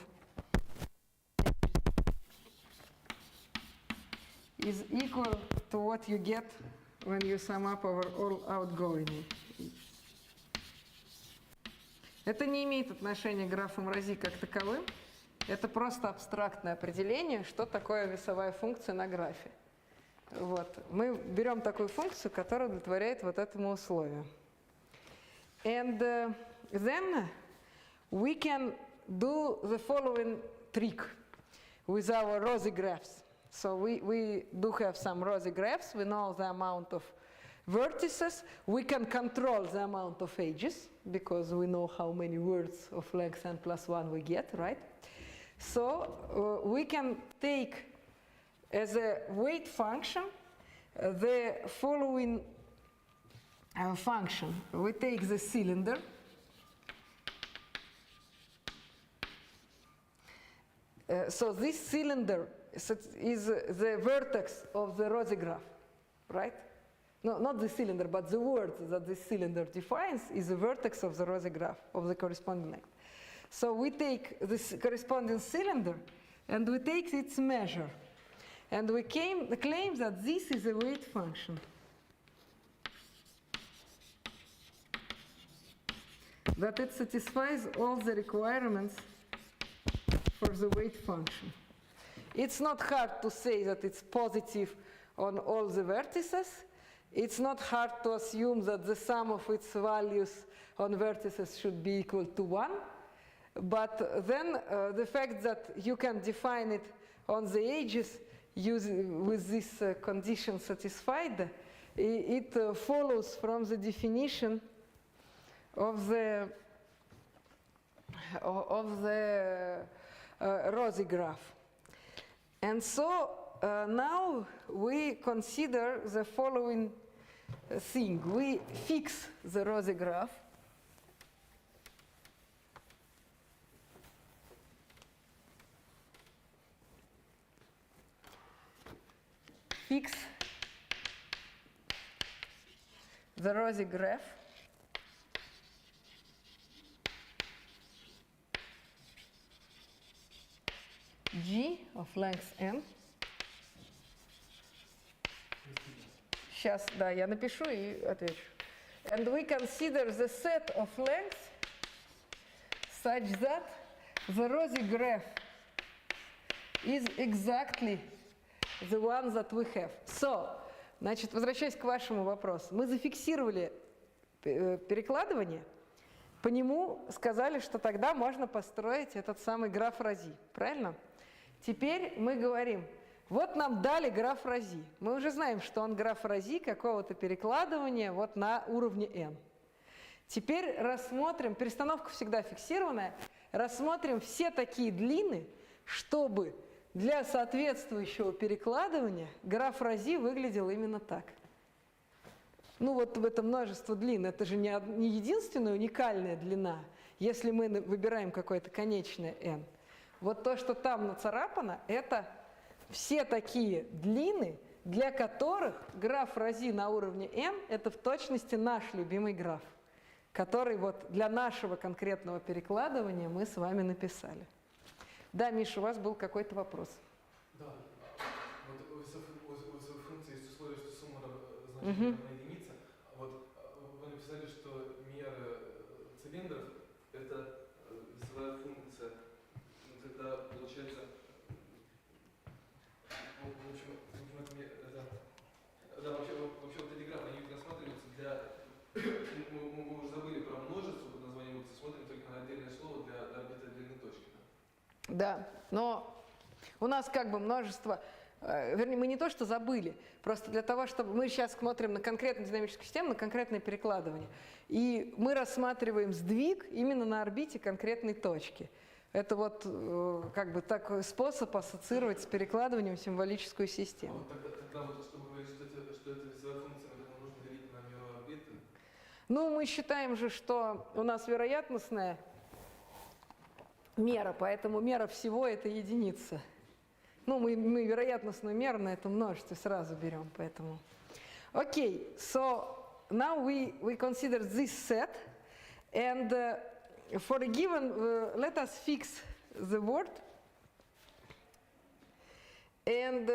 [SPEAKER 1] is equal to what you get when you sum up over all outgoing. Это не имеет отношения к графам Рози как таковым. Это просто абстрактное определение, что такое весовая функция на графе. Вот. Мы берем такую функцию, которая удовлетворяет вот этому условию. And then we can do the following trick with our rosy graphs. So we do have some rosy graphs. We know the amount of vertices. We can control the amount of edges because we know how many words of length n plus 1 we get, right? So we can take as a weight function the following function. We take the cylinder. So this cylinder is the vertex of the rosy graph, right? no, not the cylinder, but the word that this cylinder defines is the vertex of the Rosy graph of the corresponding length. So we take this corresponding cylinder and we take its measure. And we claim that this is a weight function. That it satisfies all the requirements for the weight function. It's not hard to say that it's positive on all the vertices. It's not hard to assume that the sum of its values on vertices should be equal to 1. But then the fact that you can define it on the edges with this condition satisfied, it follows from the definition of the Rosy graph. And so now we consider the following thing. We fix the Rosy graph. Fix the Rosy graph G of length n. Сейчас, да, я напишу и отвечу. And we consider the set of lengths such that the Rosy graph is exactly the one that we have. So, значит, возвращаясь к вашему вопросу, мы зафиксировали перекладывание, по нему сказали, что тогда можно построить этот самый граф Рози, правильно? Теперь мы говорим, вот нам дали граф Рози. Мы уже знаем, что он граф Рози какого-то перекладывания вот на уровне n. Теперь рассмотрим, перестановка всегда фиксированная, рассмотрим все такие длины, чтобы для соответствующего перекладывания граф Рози выглядел именно так. Ну вот это множество длин, это же не единственная уникальная длина, если мы выбираем какое-то конечное n. Вот то, что там нацарапано, это все такие длины, для которых граф Рози на уровне n – это в точности наш любимый граф, который вот для нашего конкретного перекладывания мы с вами написали. Да, Миша, у вас был какой-то вопрос.
[SPEAKER 2] Да, вот у функции есть условие, что сумма значит равна единице. Вот вы написали, что мера цилиндров – это весовая функция. Тогда получается, вообще вот эти графы, они рассматриваются для, мы уже забыли про множество под названием функции, смотрим только на отдельное слово для орбиты отдельной точки.
[SPEAKER 1] Да, но у нас как бы множество, вернее, мы не то что забыли, просто для того, чтобы мы сейчас смотрим на конкретную динамическую систему, на конкретное перекладывание, и мы рассматриваем сдвиг именно на орбите конкретной точки. Это вот как бы такой способ ассоциировать с перекладыванием символическую систему.
[SPEAKER 2] Тогда вот, чтобы говорить, что это весовая функция, это нужно делить на меру орбиты?
[SPEAKER 1] Ну, мы считаем же, что у нас вероятностная мера, поэтому мера всего – это единица. Ну, мы вероятностную меру на этом множестве сразу берем, поэтому. Okay, so now we consider this set, and for a given, let us fix the word and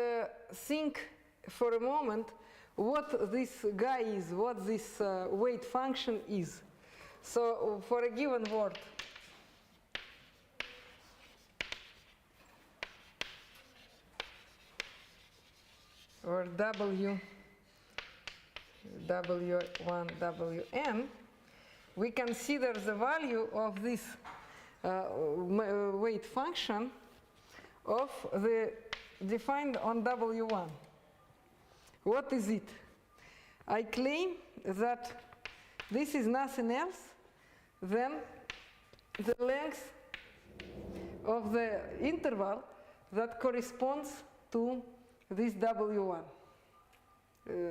[SPEAKER 1] think for a moment what this guy is, what this weight function is. So for a given word, or W1, Wn, we consider the value of this weight function of the defined on W1. What is it? I claim that this is nothing else than the length of the interval that corresponds to this W1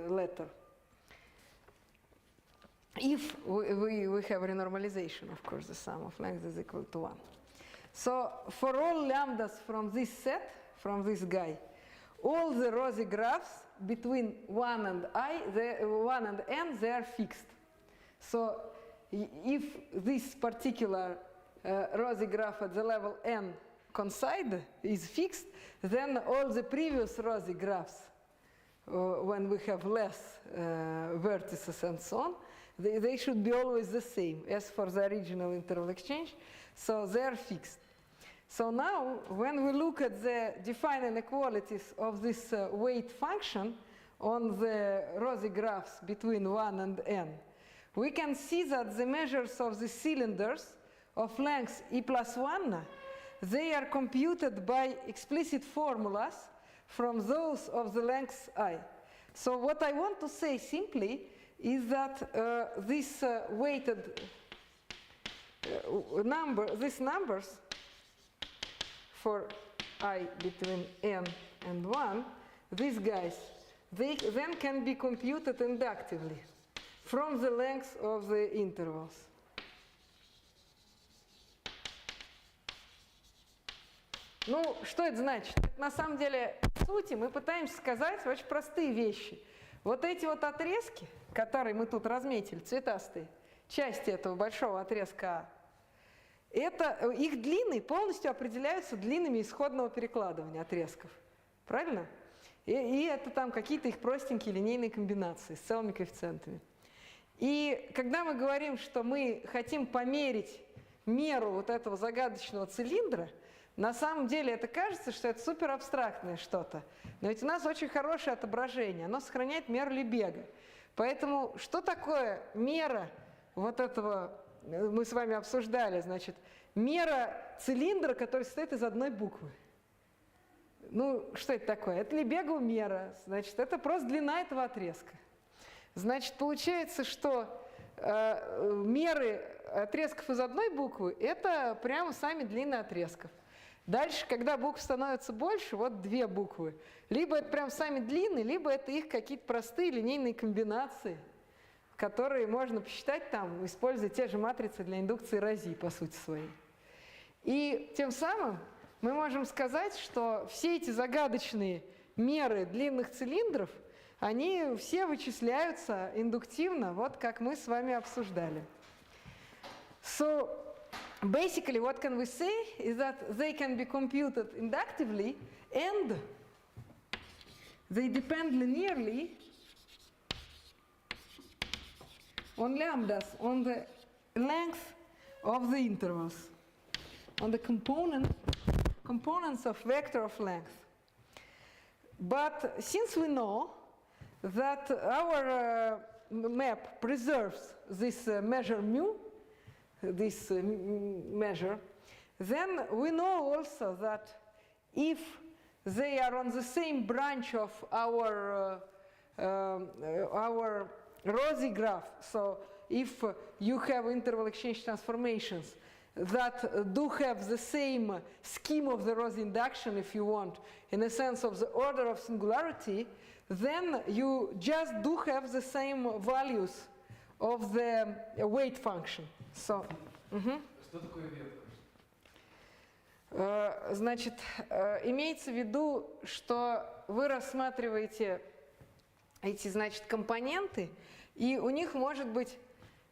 [SPEAKER 1] letter. If we have renormalization, of course, the sum of length is equal to 1. So for all lambdas from this set, from this guy, all the rosy graphs between 1 and 1 and n, they are fixed. So if this particular rosy graph at the level n coincide is fixed, then all the previous rosy graphs, when we have less vertices and so on, they should be always the same as for the original interval exchange. So they are fixed. So now, when we look at the defined inequalities of this weight function on the rosy graphs between 1 and n, we can see that the measures of the cylinders of length e plus 1, they are computed by explicit formulas from those of the length I. So what I want to say simply is that these weighted these numbers for I between n and 1, these guys, they then can be computed inductively from the length of the intervals. Ну, что это значит? На самом деле, в сути, мы пытаемся сказать очень простые вещи. Вот эти вот отрезки, которые мы тут разметили, цветастые, части этого большого отрезка А, их длины полностью определяются длинами исходного перекладывания отрезков. Правильно? И это там какие-то их простенькие линейные комбинации с целыми коэффициентами. И когда мы говорим, что мы хотим померить меру вот этого загадочного цилиндра, на самом деле это кажется, что это супер абстрактное что-то. Но ведь у нас очень хорошее отображение, оно сохраняет меру Лебега. Поэтому что такое мера вот этого, мы с вами обсуждали, значит, мера цилиндра, который состоит из одной буквы. Ну, что это такое? Это Лебегова мера, значит, это просто длина этого отрезка. Значит, получается, что меры отрезков из одной буквы – это прямо сами длины отрезков. Дальше, когда букв становится больше, вот две буквы. Либо это прям сами длинные, либо это их какие-то простые линейные комбинации, которые можно посчитать там, используя те же матрицы для индукции Рози, по сути своей. И тем самым мы можем сказать, что все эти загадочные меры длинных цилиндров, они все вычисляются индуктивно, вот как мы с вами обсуждали. So, basically, what can we say is that they can be computed inductively and they depend linearly on lambdas, on the length of the intervals, on the components of vector of length. But since we know that our map preserves this measure mu, this measure, then we know also that if they are on the same branch of our Rosie graph, so if you have interval exchange transformations that do have the same scheme of the Rosie induction, if you want, in the sense of the order of singularity, then you just do have the same values of the weight function. So,
[SPEAKER 2] Что такое ветка?
[SPEAKER 1] Значит, имеется в виду, что вы рассматриваете эти, значит, компоненты, и у них может быть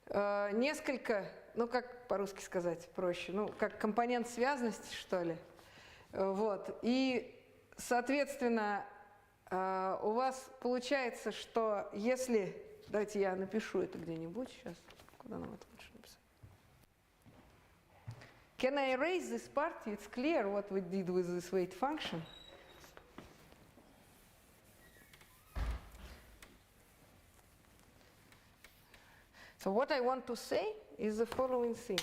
[SPEAKER 1] несколько, ну как по-русски сказать проще, ну как компонент связности, что ли. Вот. И, соответственно, у вас получается, что если... Давайте я напишу это где-нибудь сейчас. Куда нам это лучше написать? Can I erase this part? It's clear what we did with this weight function. So what I want to say is the following thing,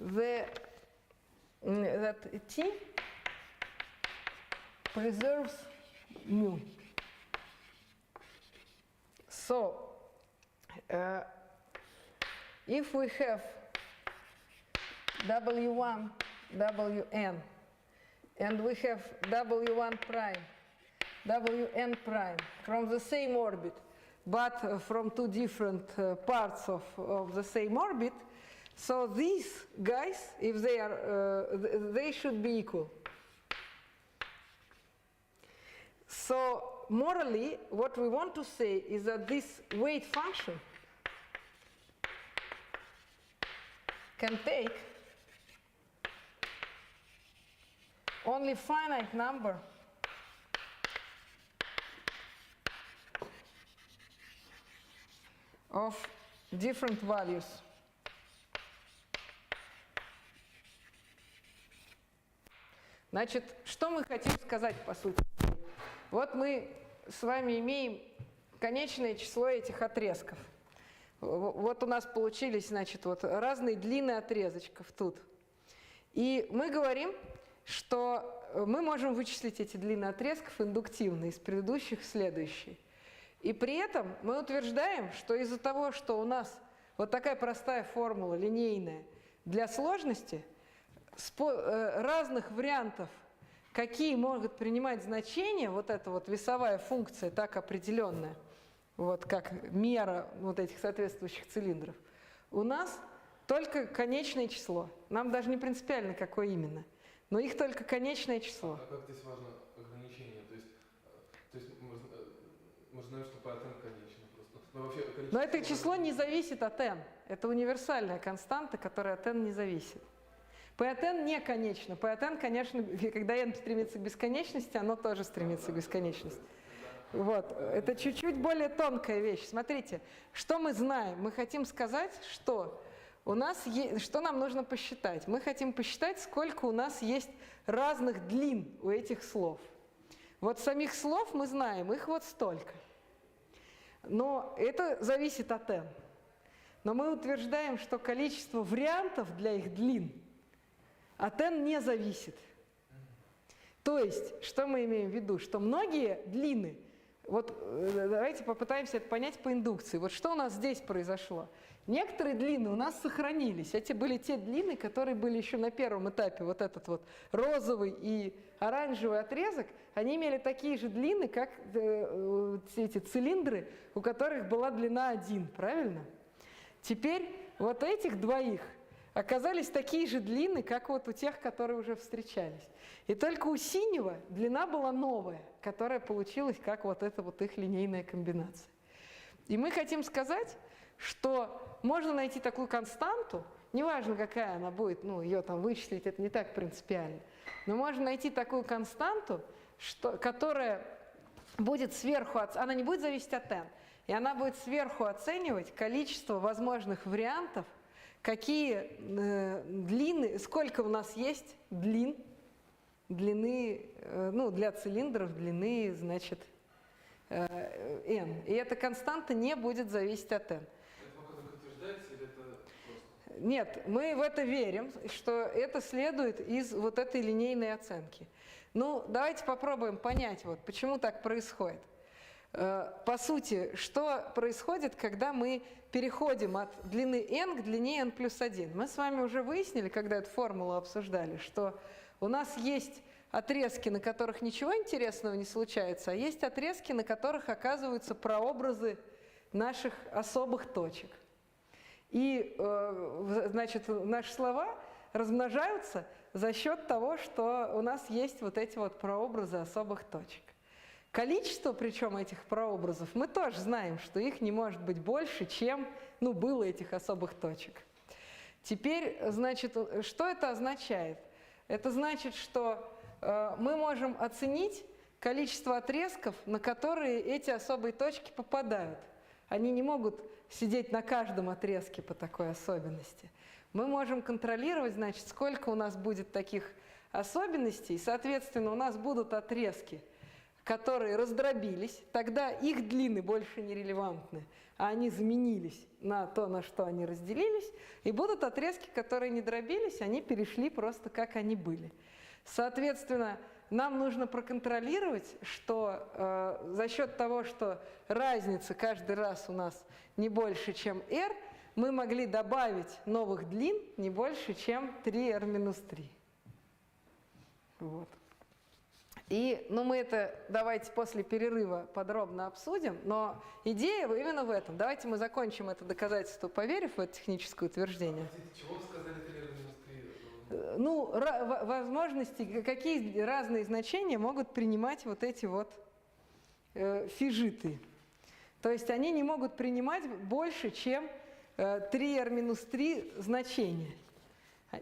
[SPEAKER 1] that T preserves mu. So if we have W1, Wn, and we have W1 prime, Wn prime from the same orbit, but from two different parts of the same orbit, so these guys, if they are, they should be equal. So morally, what we want to say is that this weight function can take only finite number of different values. Значит, что мы хотим сказать по сути? Вот мы с вами имеем конечное число этих отрезков. Вот у нас получились, значит, вот разные длины отрезочков тут. И мы говорим, что мы можем вычислить эти длины отрезков индуктивно из предыдущих в следующие. И при этом мы утверждаем, что из-за того, что у нас вот такая простая формула линейная для сложности, разных вариантов, какие могут принимать значения, вот эта вот весовая функция так определенная, вот как мера вот этих соответствующих цилиндров, у нас только конечное число. Нам даже не принципиально, какое именно, но их только конечное число.
[SPEAKER 2] А как здесь важно ограничение? То есть мы знаем, что по n конечно просто.
[SPEAKER 1] Но это число не зависит от n. Это универсальная константа, которая от n не зависит. P от n не конечно. P от n, конечно, когда n стремится к бесконечности, оно тоже стремится к бесконечности. Вот. Это чуть-чуть более тонкая вещь. Смотрите, что мы знаем? Мы хотим сказать, что у нас что нам нужно посчитать? Мы хотим посчитать, сколько у нас есть разных длин у этих слов. Вот самих слов мы знаем, их вот столько. Но это зависит от n. Но мы утверждаем, что количество вариантов для их длин от n не зависит. То есть, что мы имеем в виду? Что многие длины, вот давайте попытаемся это понять по индукции. Вот что у нас здесь произошло? Некоторые длины у нас сохранились. Эти были те длины, которые были еще на первом этапе. Вот этот вот розовый и оранжевый отрезок, они имели такие же длины, как эти цилиндры, у которых была длина 1, правильно? Теперь вот этих двоих оказались такие же длины, как вот у тех, которые уже встречались. И только у синего длина была новая, которая получилась как вот эта вот их линейная комбинация. И мы хотим сказать, что можно найти такую константу, неважно, какая она будет, ну, ее там вычислить, это не так принципиально, но можно найти такую константу, которая будет сверху, она не будет зависеть от n, и она будет сверху оценивать количество возможных вариантов, какие длины, сколько у нас есть длины, ну, для цилиндров длины, значит, n. И эта константа не будет зависеть от n.
[SPEAKER 2] Это пока утверждается или это просто?
[SPEAKER 1] Нет, мы в это верим, что это следует из вот этой линейной оценки. Ну, давайте попробуем понять, вот, почему так происходит. По сути, что происходит, когда мы переходим от длины n к длине n плюс 1? Мы с вами уже выяснили, когда эту формулу обсуждали, что у нас есть отрезки, на которых ничего интересного не случается, а есть отрезки, на которых оказываются прообразы наших особых точек. И, значит, наши слова размножаются за счет того, что у нас есть вот эти вот прообразы особых точек. Количество, причем, этих прообразов, мы тоже знаем, что их не может быть больше, чем, ну, было этих особых точек. Теперь, значит, что это означает? Это значит, что мы можем оценить количество отрезков, на которые эти особые точки попадают. Они не могут сидеть на каждом отрезке по такой особенности. Мы можем контролировать, значит, сколько у нас будет таких особенностей. Соответственно, у нас будут отрезки, которые раздробились, тогда их длины больше не релевантны, а они заменились на то, на что они разделились, и будут отрезки, которые не дробились, они перешли просто как они были. Соответственно, нам нужно проконтролировать, что за счет того, что разница каждый раз у нас не больше, чем r, мы могли добавить новых длин не больше, чем 3r минус 3. Вот. И, ну, мы это давайте после перерыва подробно обсудим, но идея именно в этом. Давайте мы закончим это доказательство, поверив в это техническое утверждение.
[SPEAKER 2] Чего вы сказали 3r минус 3?
[SPEAKER 1] Ну, возможности, какие разные значения могут принимать вот эти вот фижиты. То есть они не могут принимать больше, чем 3r-3 значения.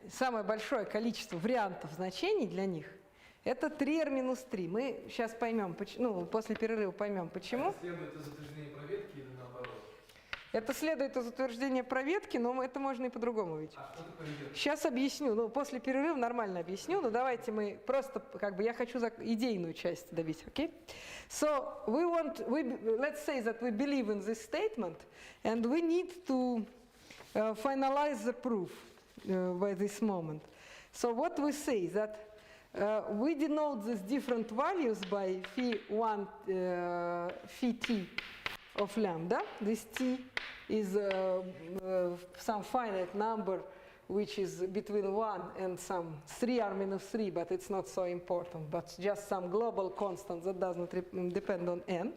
[SPEAKER 1] Самое большое количество вариантов значений для них – это 3r-3. Мы сейчас поймем, ну, после перерыва поймем, почему.
[SPEAKER 2] Это следует из утверждения про ветки или наоборот?
[SPEAKER 1] Это следует из утверждения про ветки, но это можно и по-другому видеть.
[SPEAKER 2] А что такое ветки?
[SPEAKER 1] Сейчас объясню, ну, после перерыва нормально объясню, но давайте мы просто, как бы, я хочу идейную часть добить, окей? So, let's say that we believe in this statement, and we need to finalize the proof by this moment. So what we say that we denote these different values by phi1, phi t of lambda. This t is some finite number which is between 1 and some 3r-3, but it's not so important, but just some global constant that does not depend on n.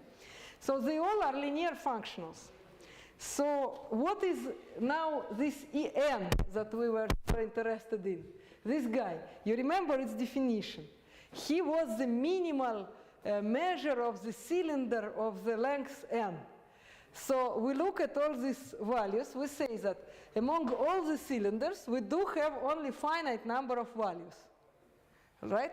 [SPEAKER 1] So they all are linear functionals. So what is now this En that we were so interested in? This guy, you remember its definition. He was the minimal measure of the cylinder of the length n. So we look at all these values, we say that among all the cylinders, we do have only finite number of values, right?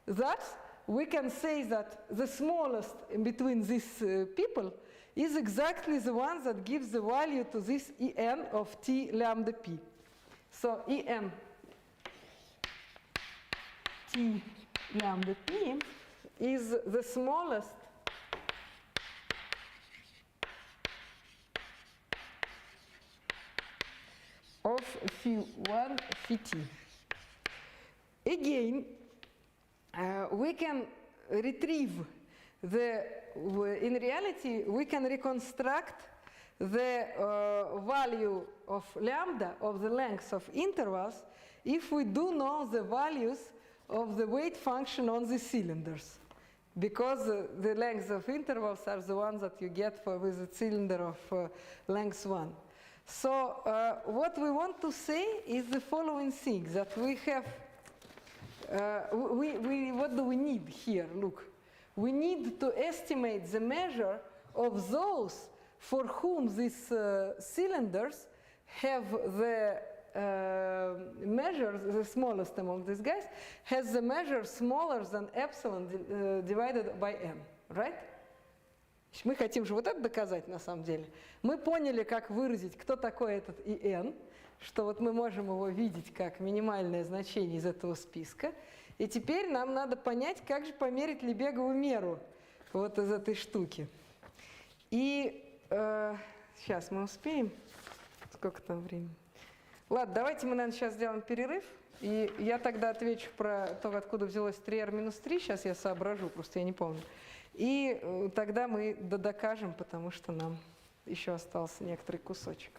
[SPEAKER 1] Thus, we can say that the smallest in between these people is exactly the one that gives the value to this En of t lambda p. So En t lambda p is the smallest of phi1, phi t. Again, we can retrieve in reality, we can reconstruct the value of lambda, of the length of intervals, if we do know the values of the weight function on the cylinders. Because the lengths of intervals are the ones that you get with a cylinder of length 1. So what we want to say is the following thing, that we have, what do we need here? Look, we need to estimate the measure of those for whom these cylinders have the measure, the smallest among these guys, has the measure smaller than epsilon divided by n, right? Мы хотим же вот это доказать на самом деле. Мы поняли, как выразить, кто такой этот n, что вот мы можем его видеть как минимальное значение из этого списка. И теперь нам надо понять, как же померить Лебегову меру вот из этой штуки. И сейчас мы успеем. Сколько там времени? Ладно, давайте мы, наверное, сейчас сделаем перерыв. И я тогда отвечу про то, откуда взялось 3r-3. Сейчас я соображу, просто я не помню. И тогда мы докажем, потому что нам еще остался некоторый кусочек.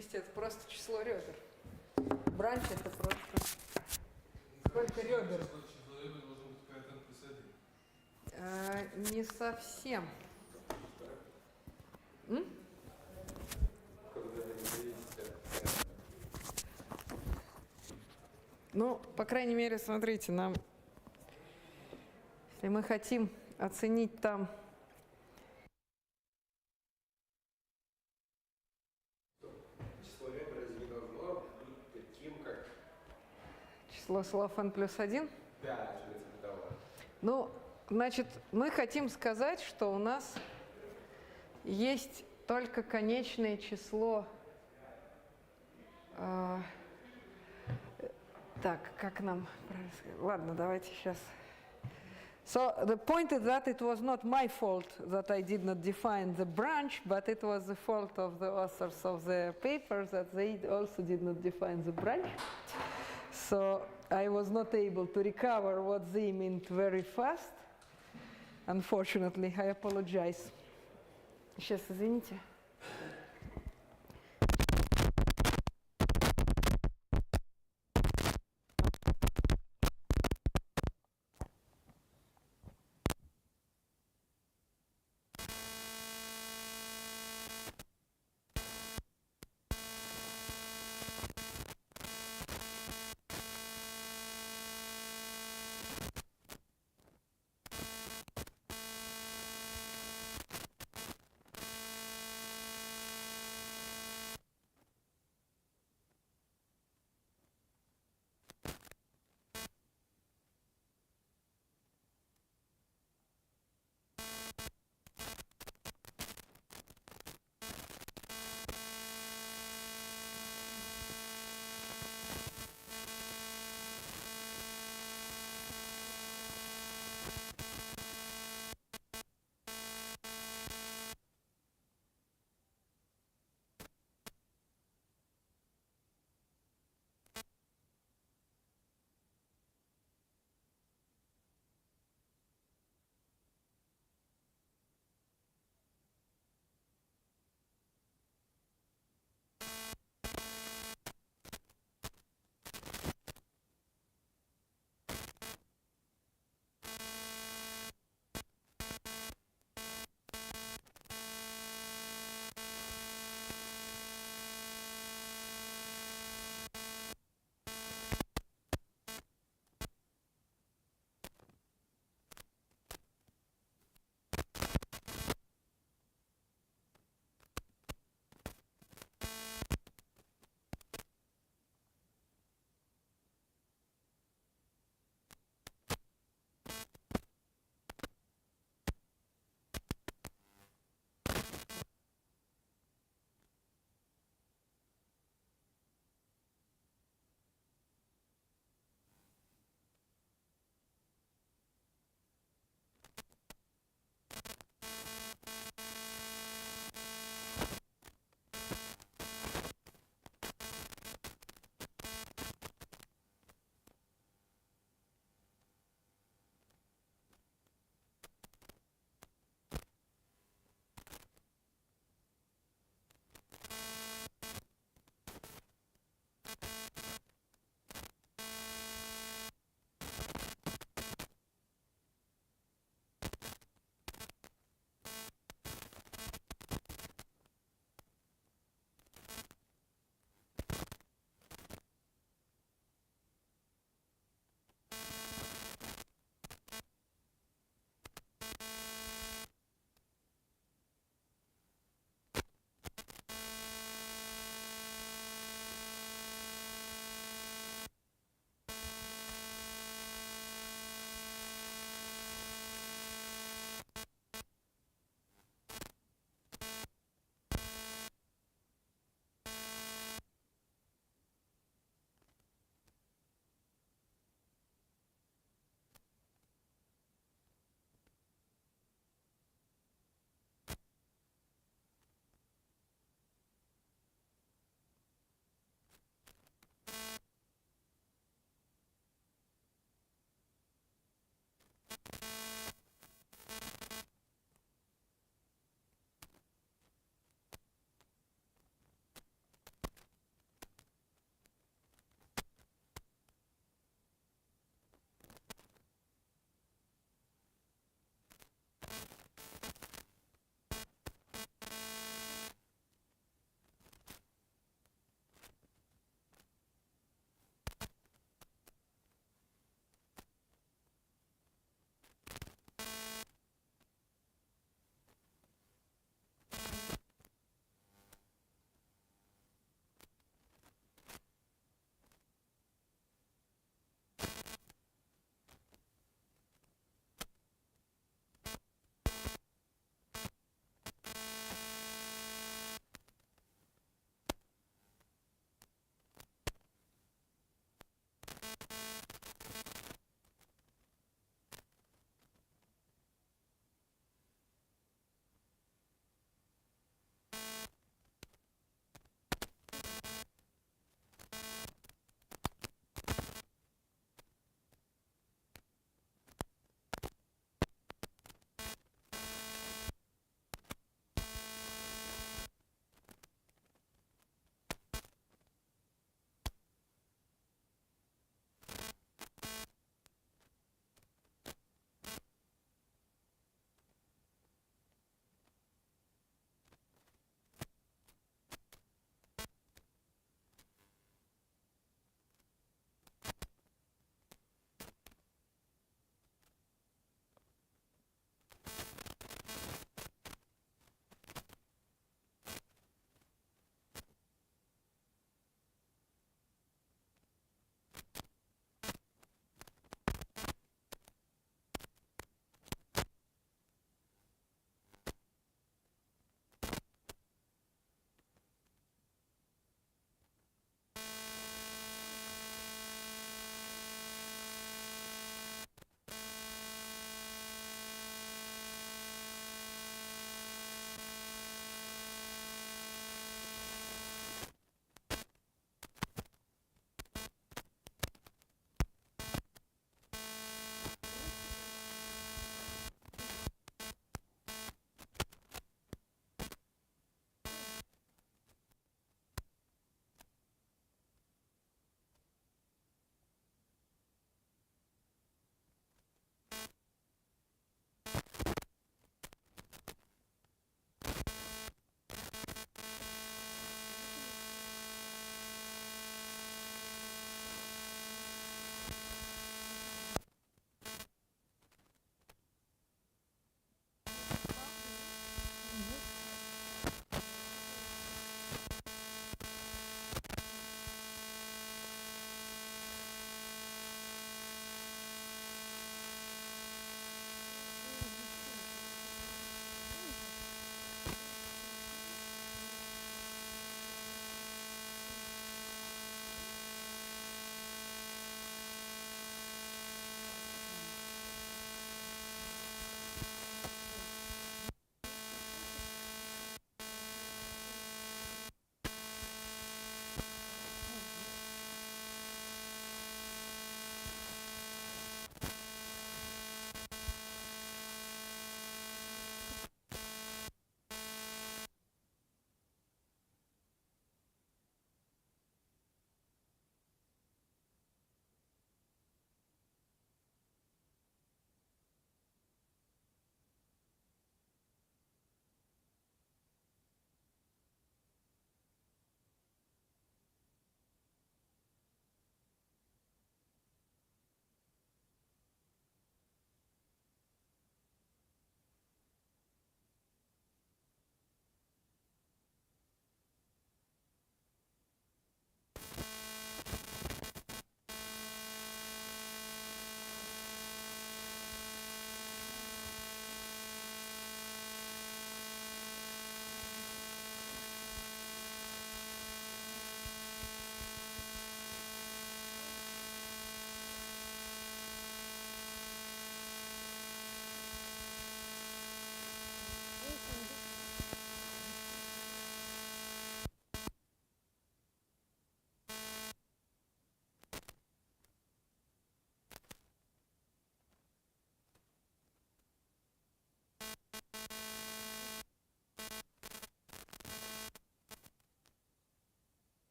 [SPEAKER 1] вывести, это просто число ребер. Бранч это просто сколько ребер.
[SPEAKER 2] Число ребер должно быть какая-то n плюс 1.
[SPEAKER 1] Не совсем. Ну, по крайней мере, смотрите, нам, если мы хотим оценить там
[SPEAKER 3] Число ребер не должно быть таким, как...
[SPEAKER 1] число слов n плюс 1.
[SPEAKER 3] Да, что-то типа того.
[SPEAKER 1] Ну, значит, мы хотим сказать, что у нас есть только конечное число. Так, как нам правильно сказать? Ладно, давайте сейчас. So the point is that it was not my fault that I did not define the branch, but it was the fault of the authors of the paper that they also did not define the branch. So I was not able to recover what they meant very fast. Unfortunately, I apologize. Сейчас, извините.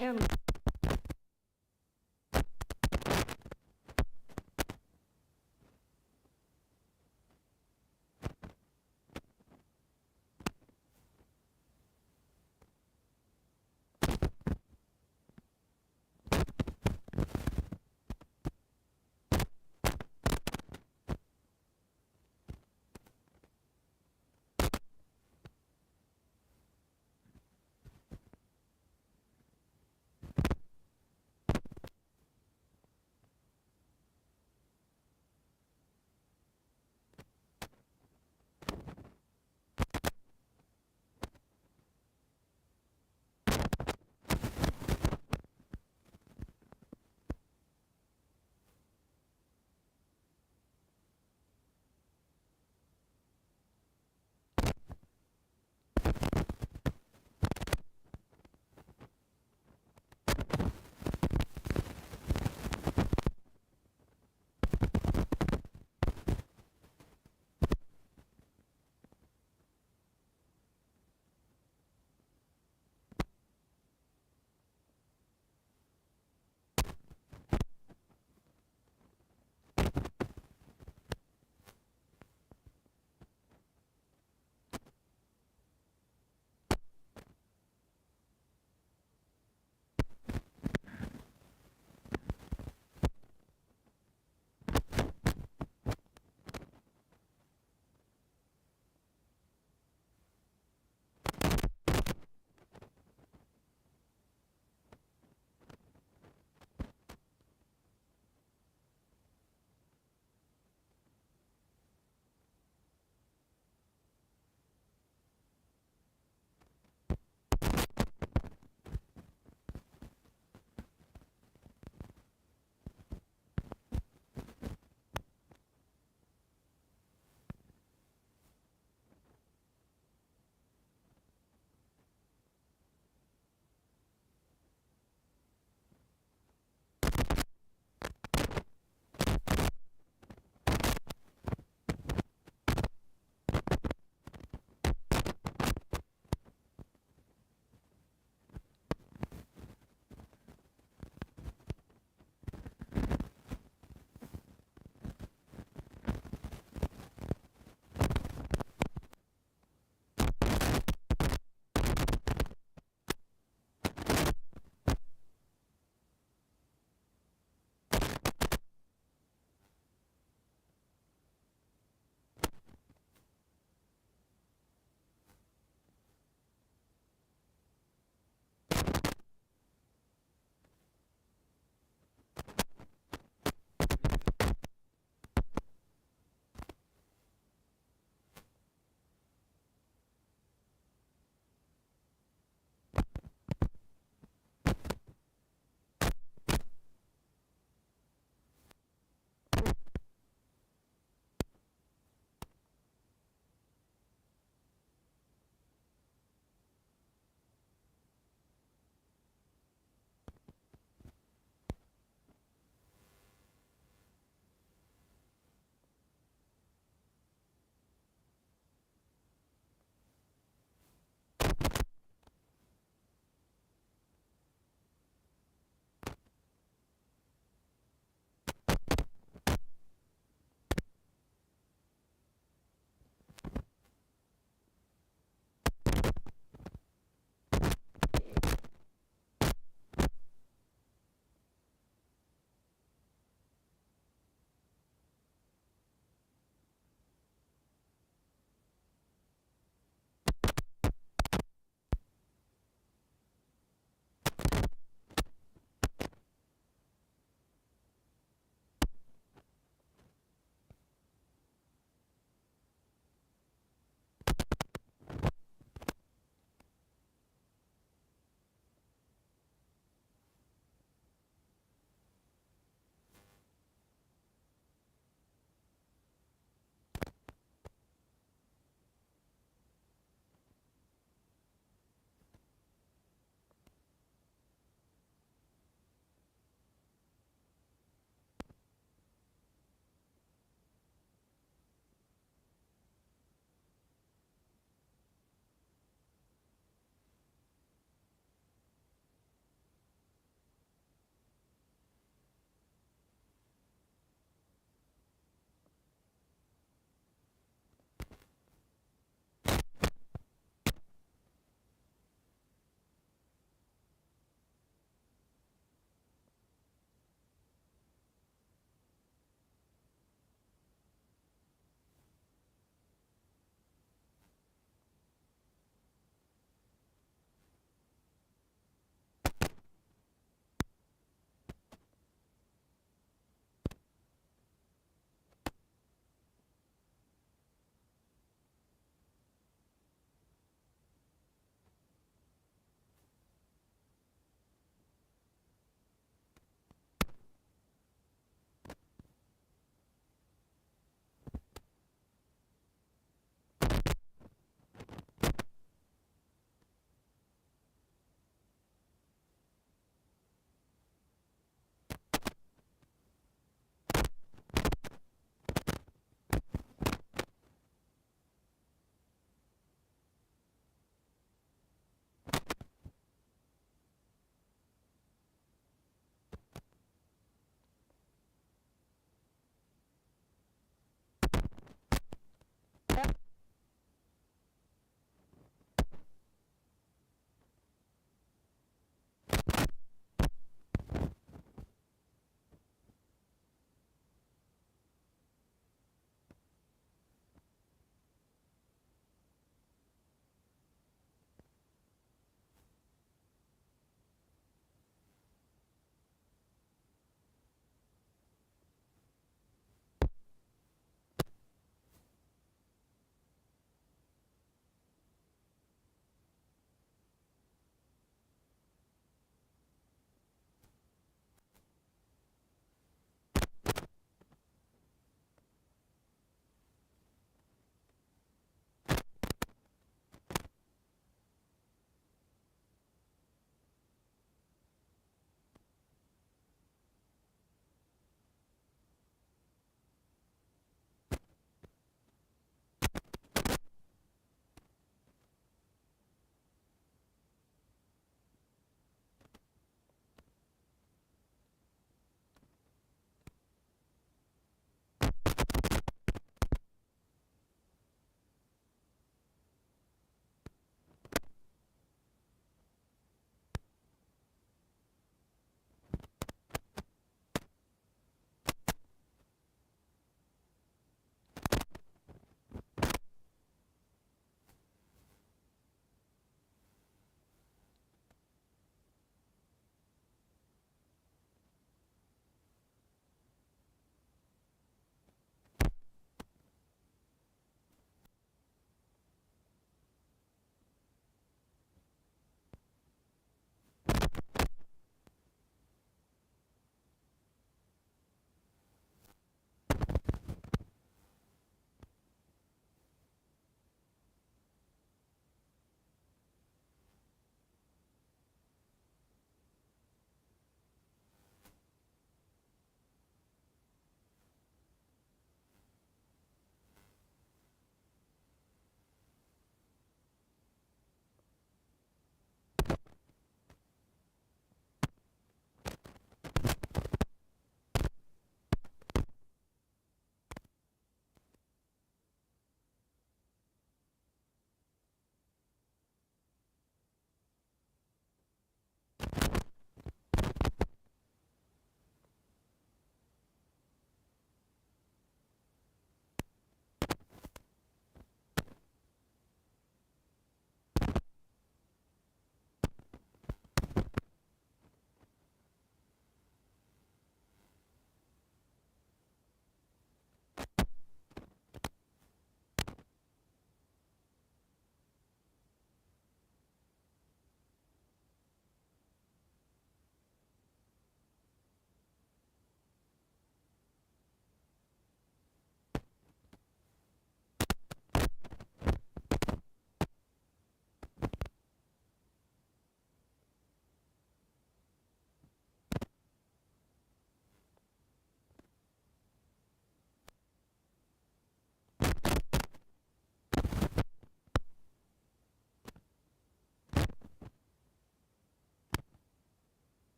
[SPEAKER 1] And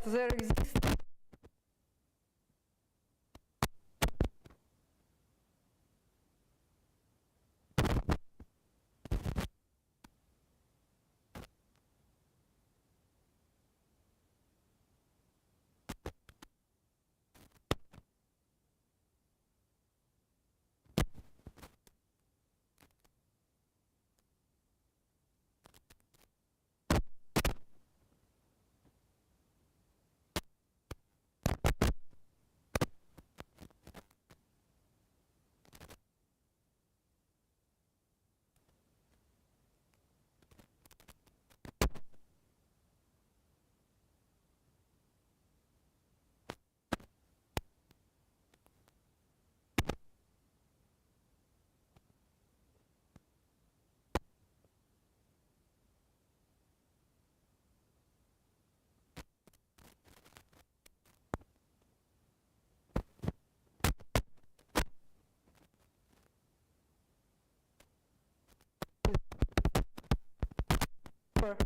[SPEAKER 1] there exists for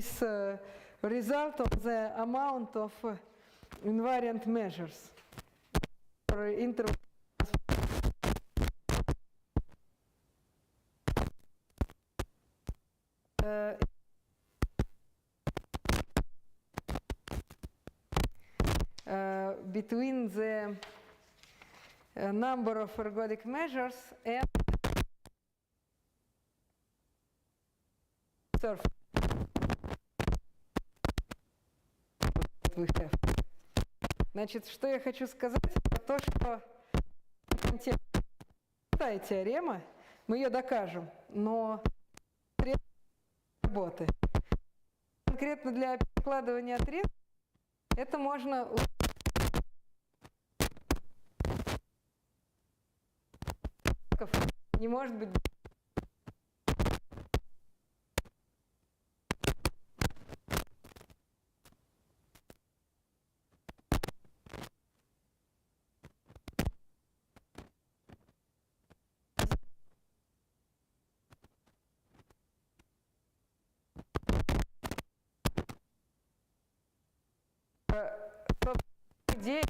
[SPEAKER 1] is a result of the amount of invariant measures for interval between the number of ergodic measures and surface we have. Значит, что я хочу сказать, это то, что простая теорема, мы ее докажем, но требует работы. Конкретно для перекладывания отрезков это можно не может быть. Идея,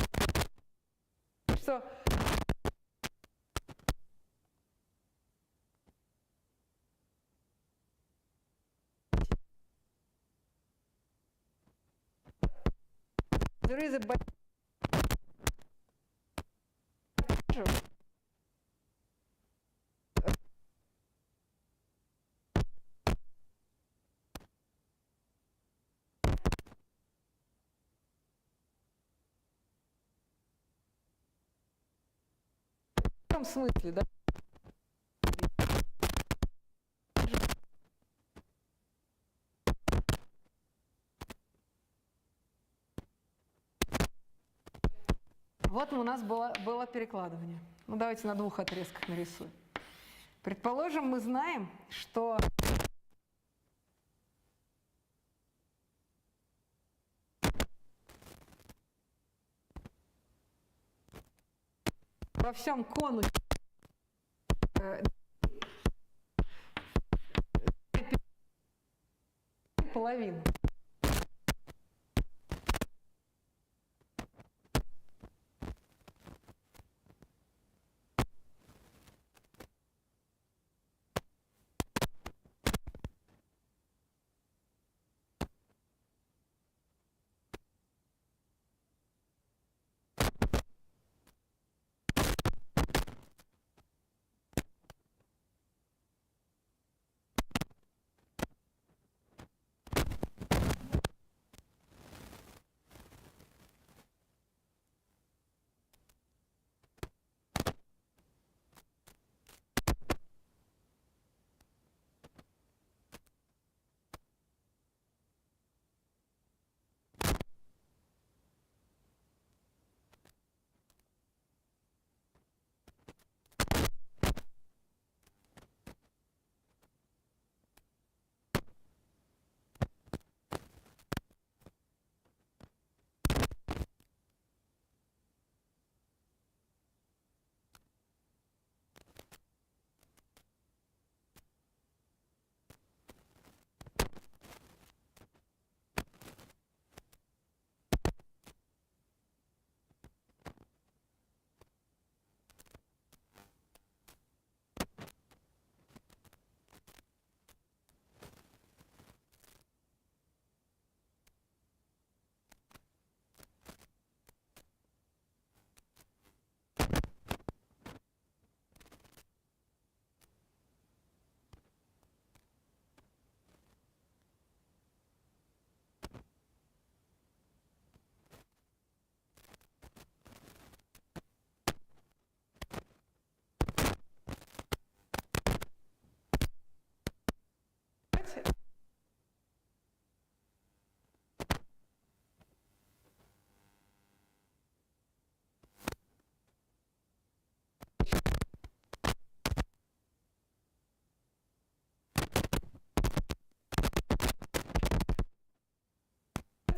[SPEAKER 1] что there is a в том смысле, да? Вот у нас было перекладывание. Ну, давайте на двух отрезках нарисуем. Предположим, мы знаем, что во всем конусе половину.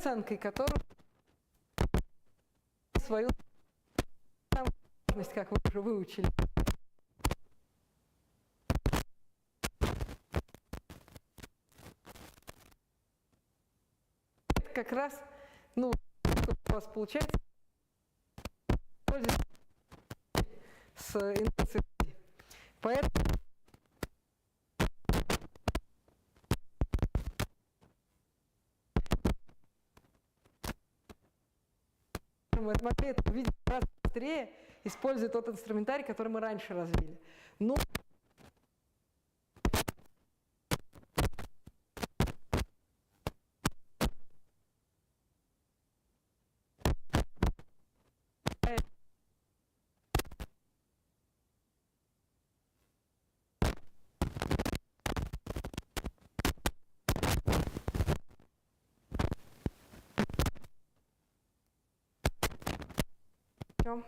[SPEAKER 1] Оценкой которой свою возможность, как вы уже выучили. Это как раз, ну, у вас получается с инерцией. Поэтому мы могли это увидеть гораздо быстрее, используя тот инструментарий, который мы раньше развили. Но Всё.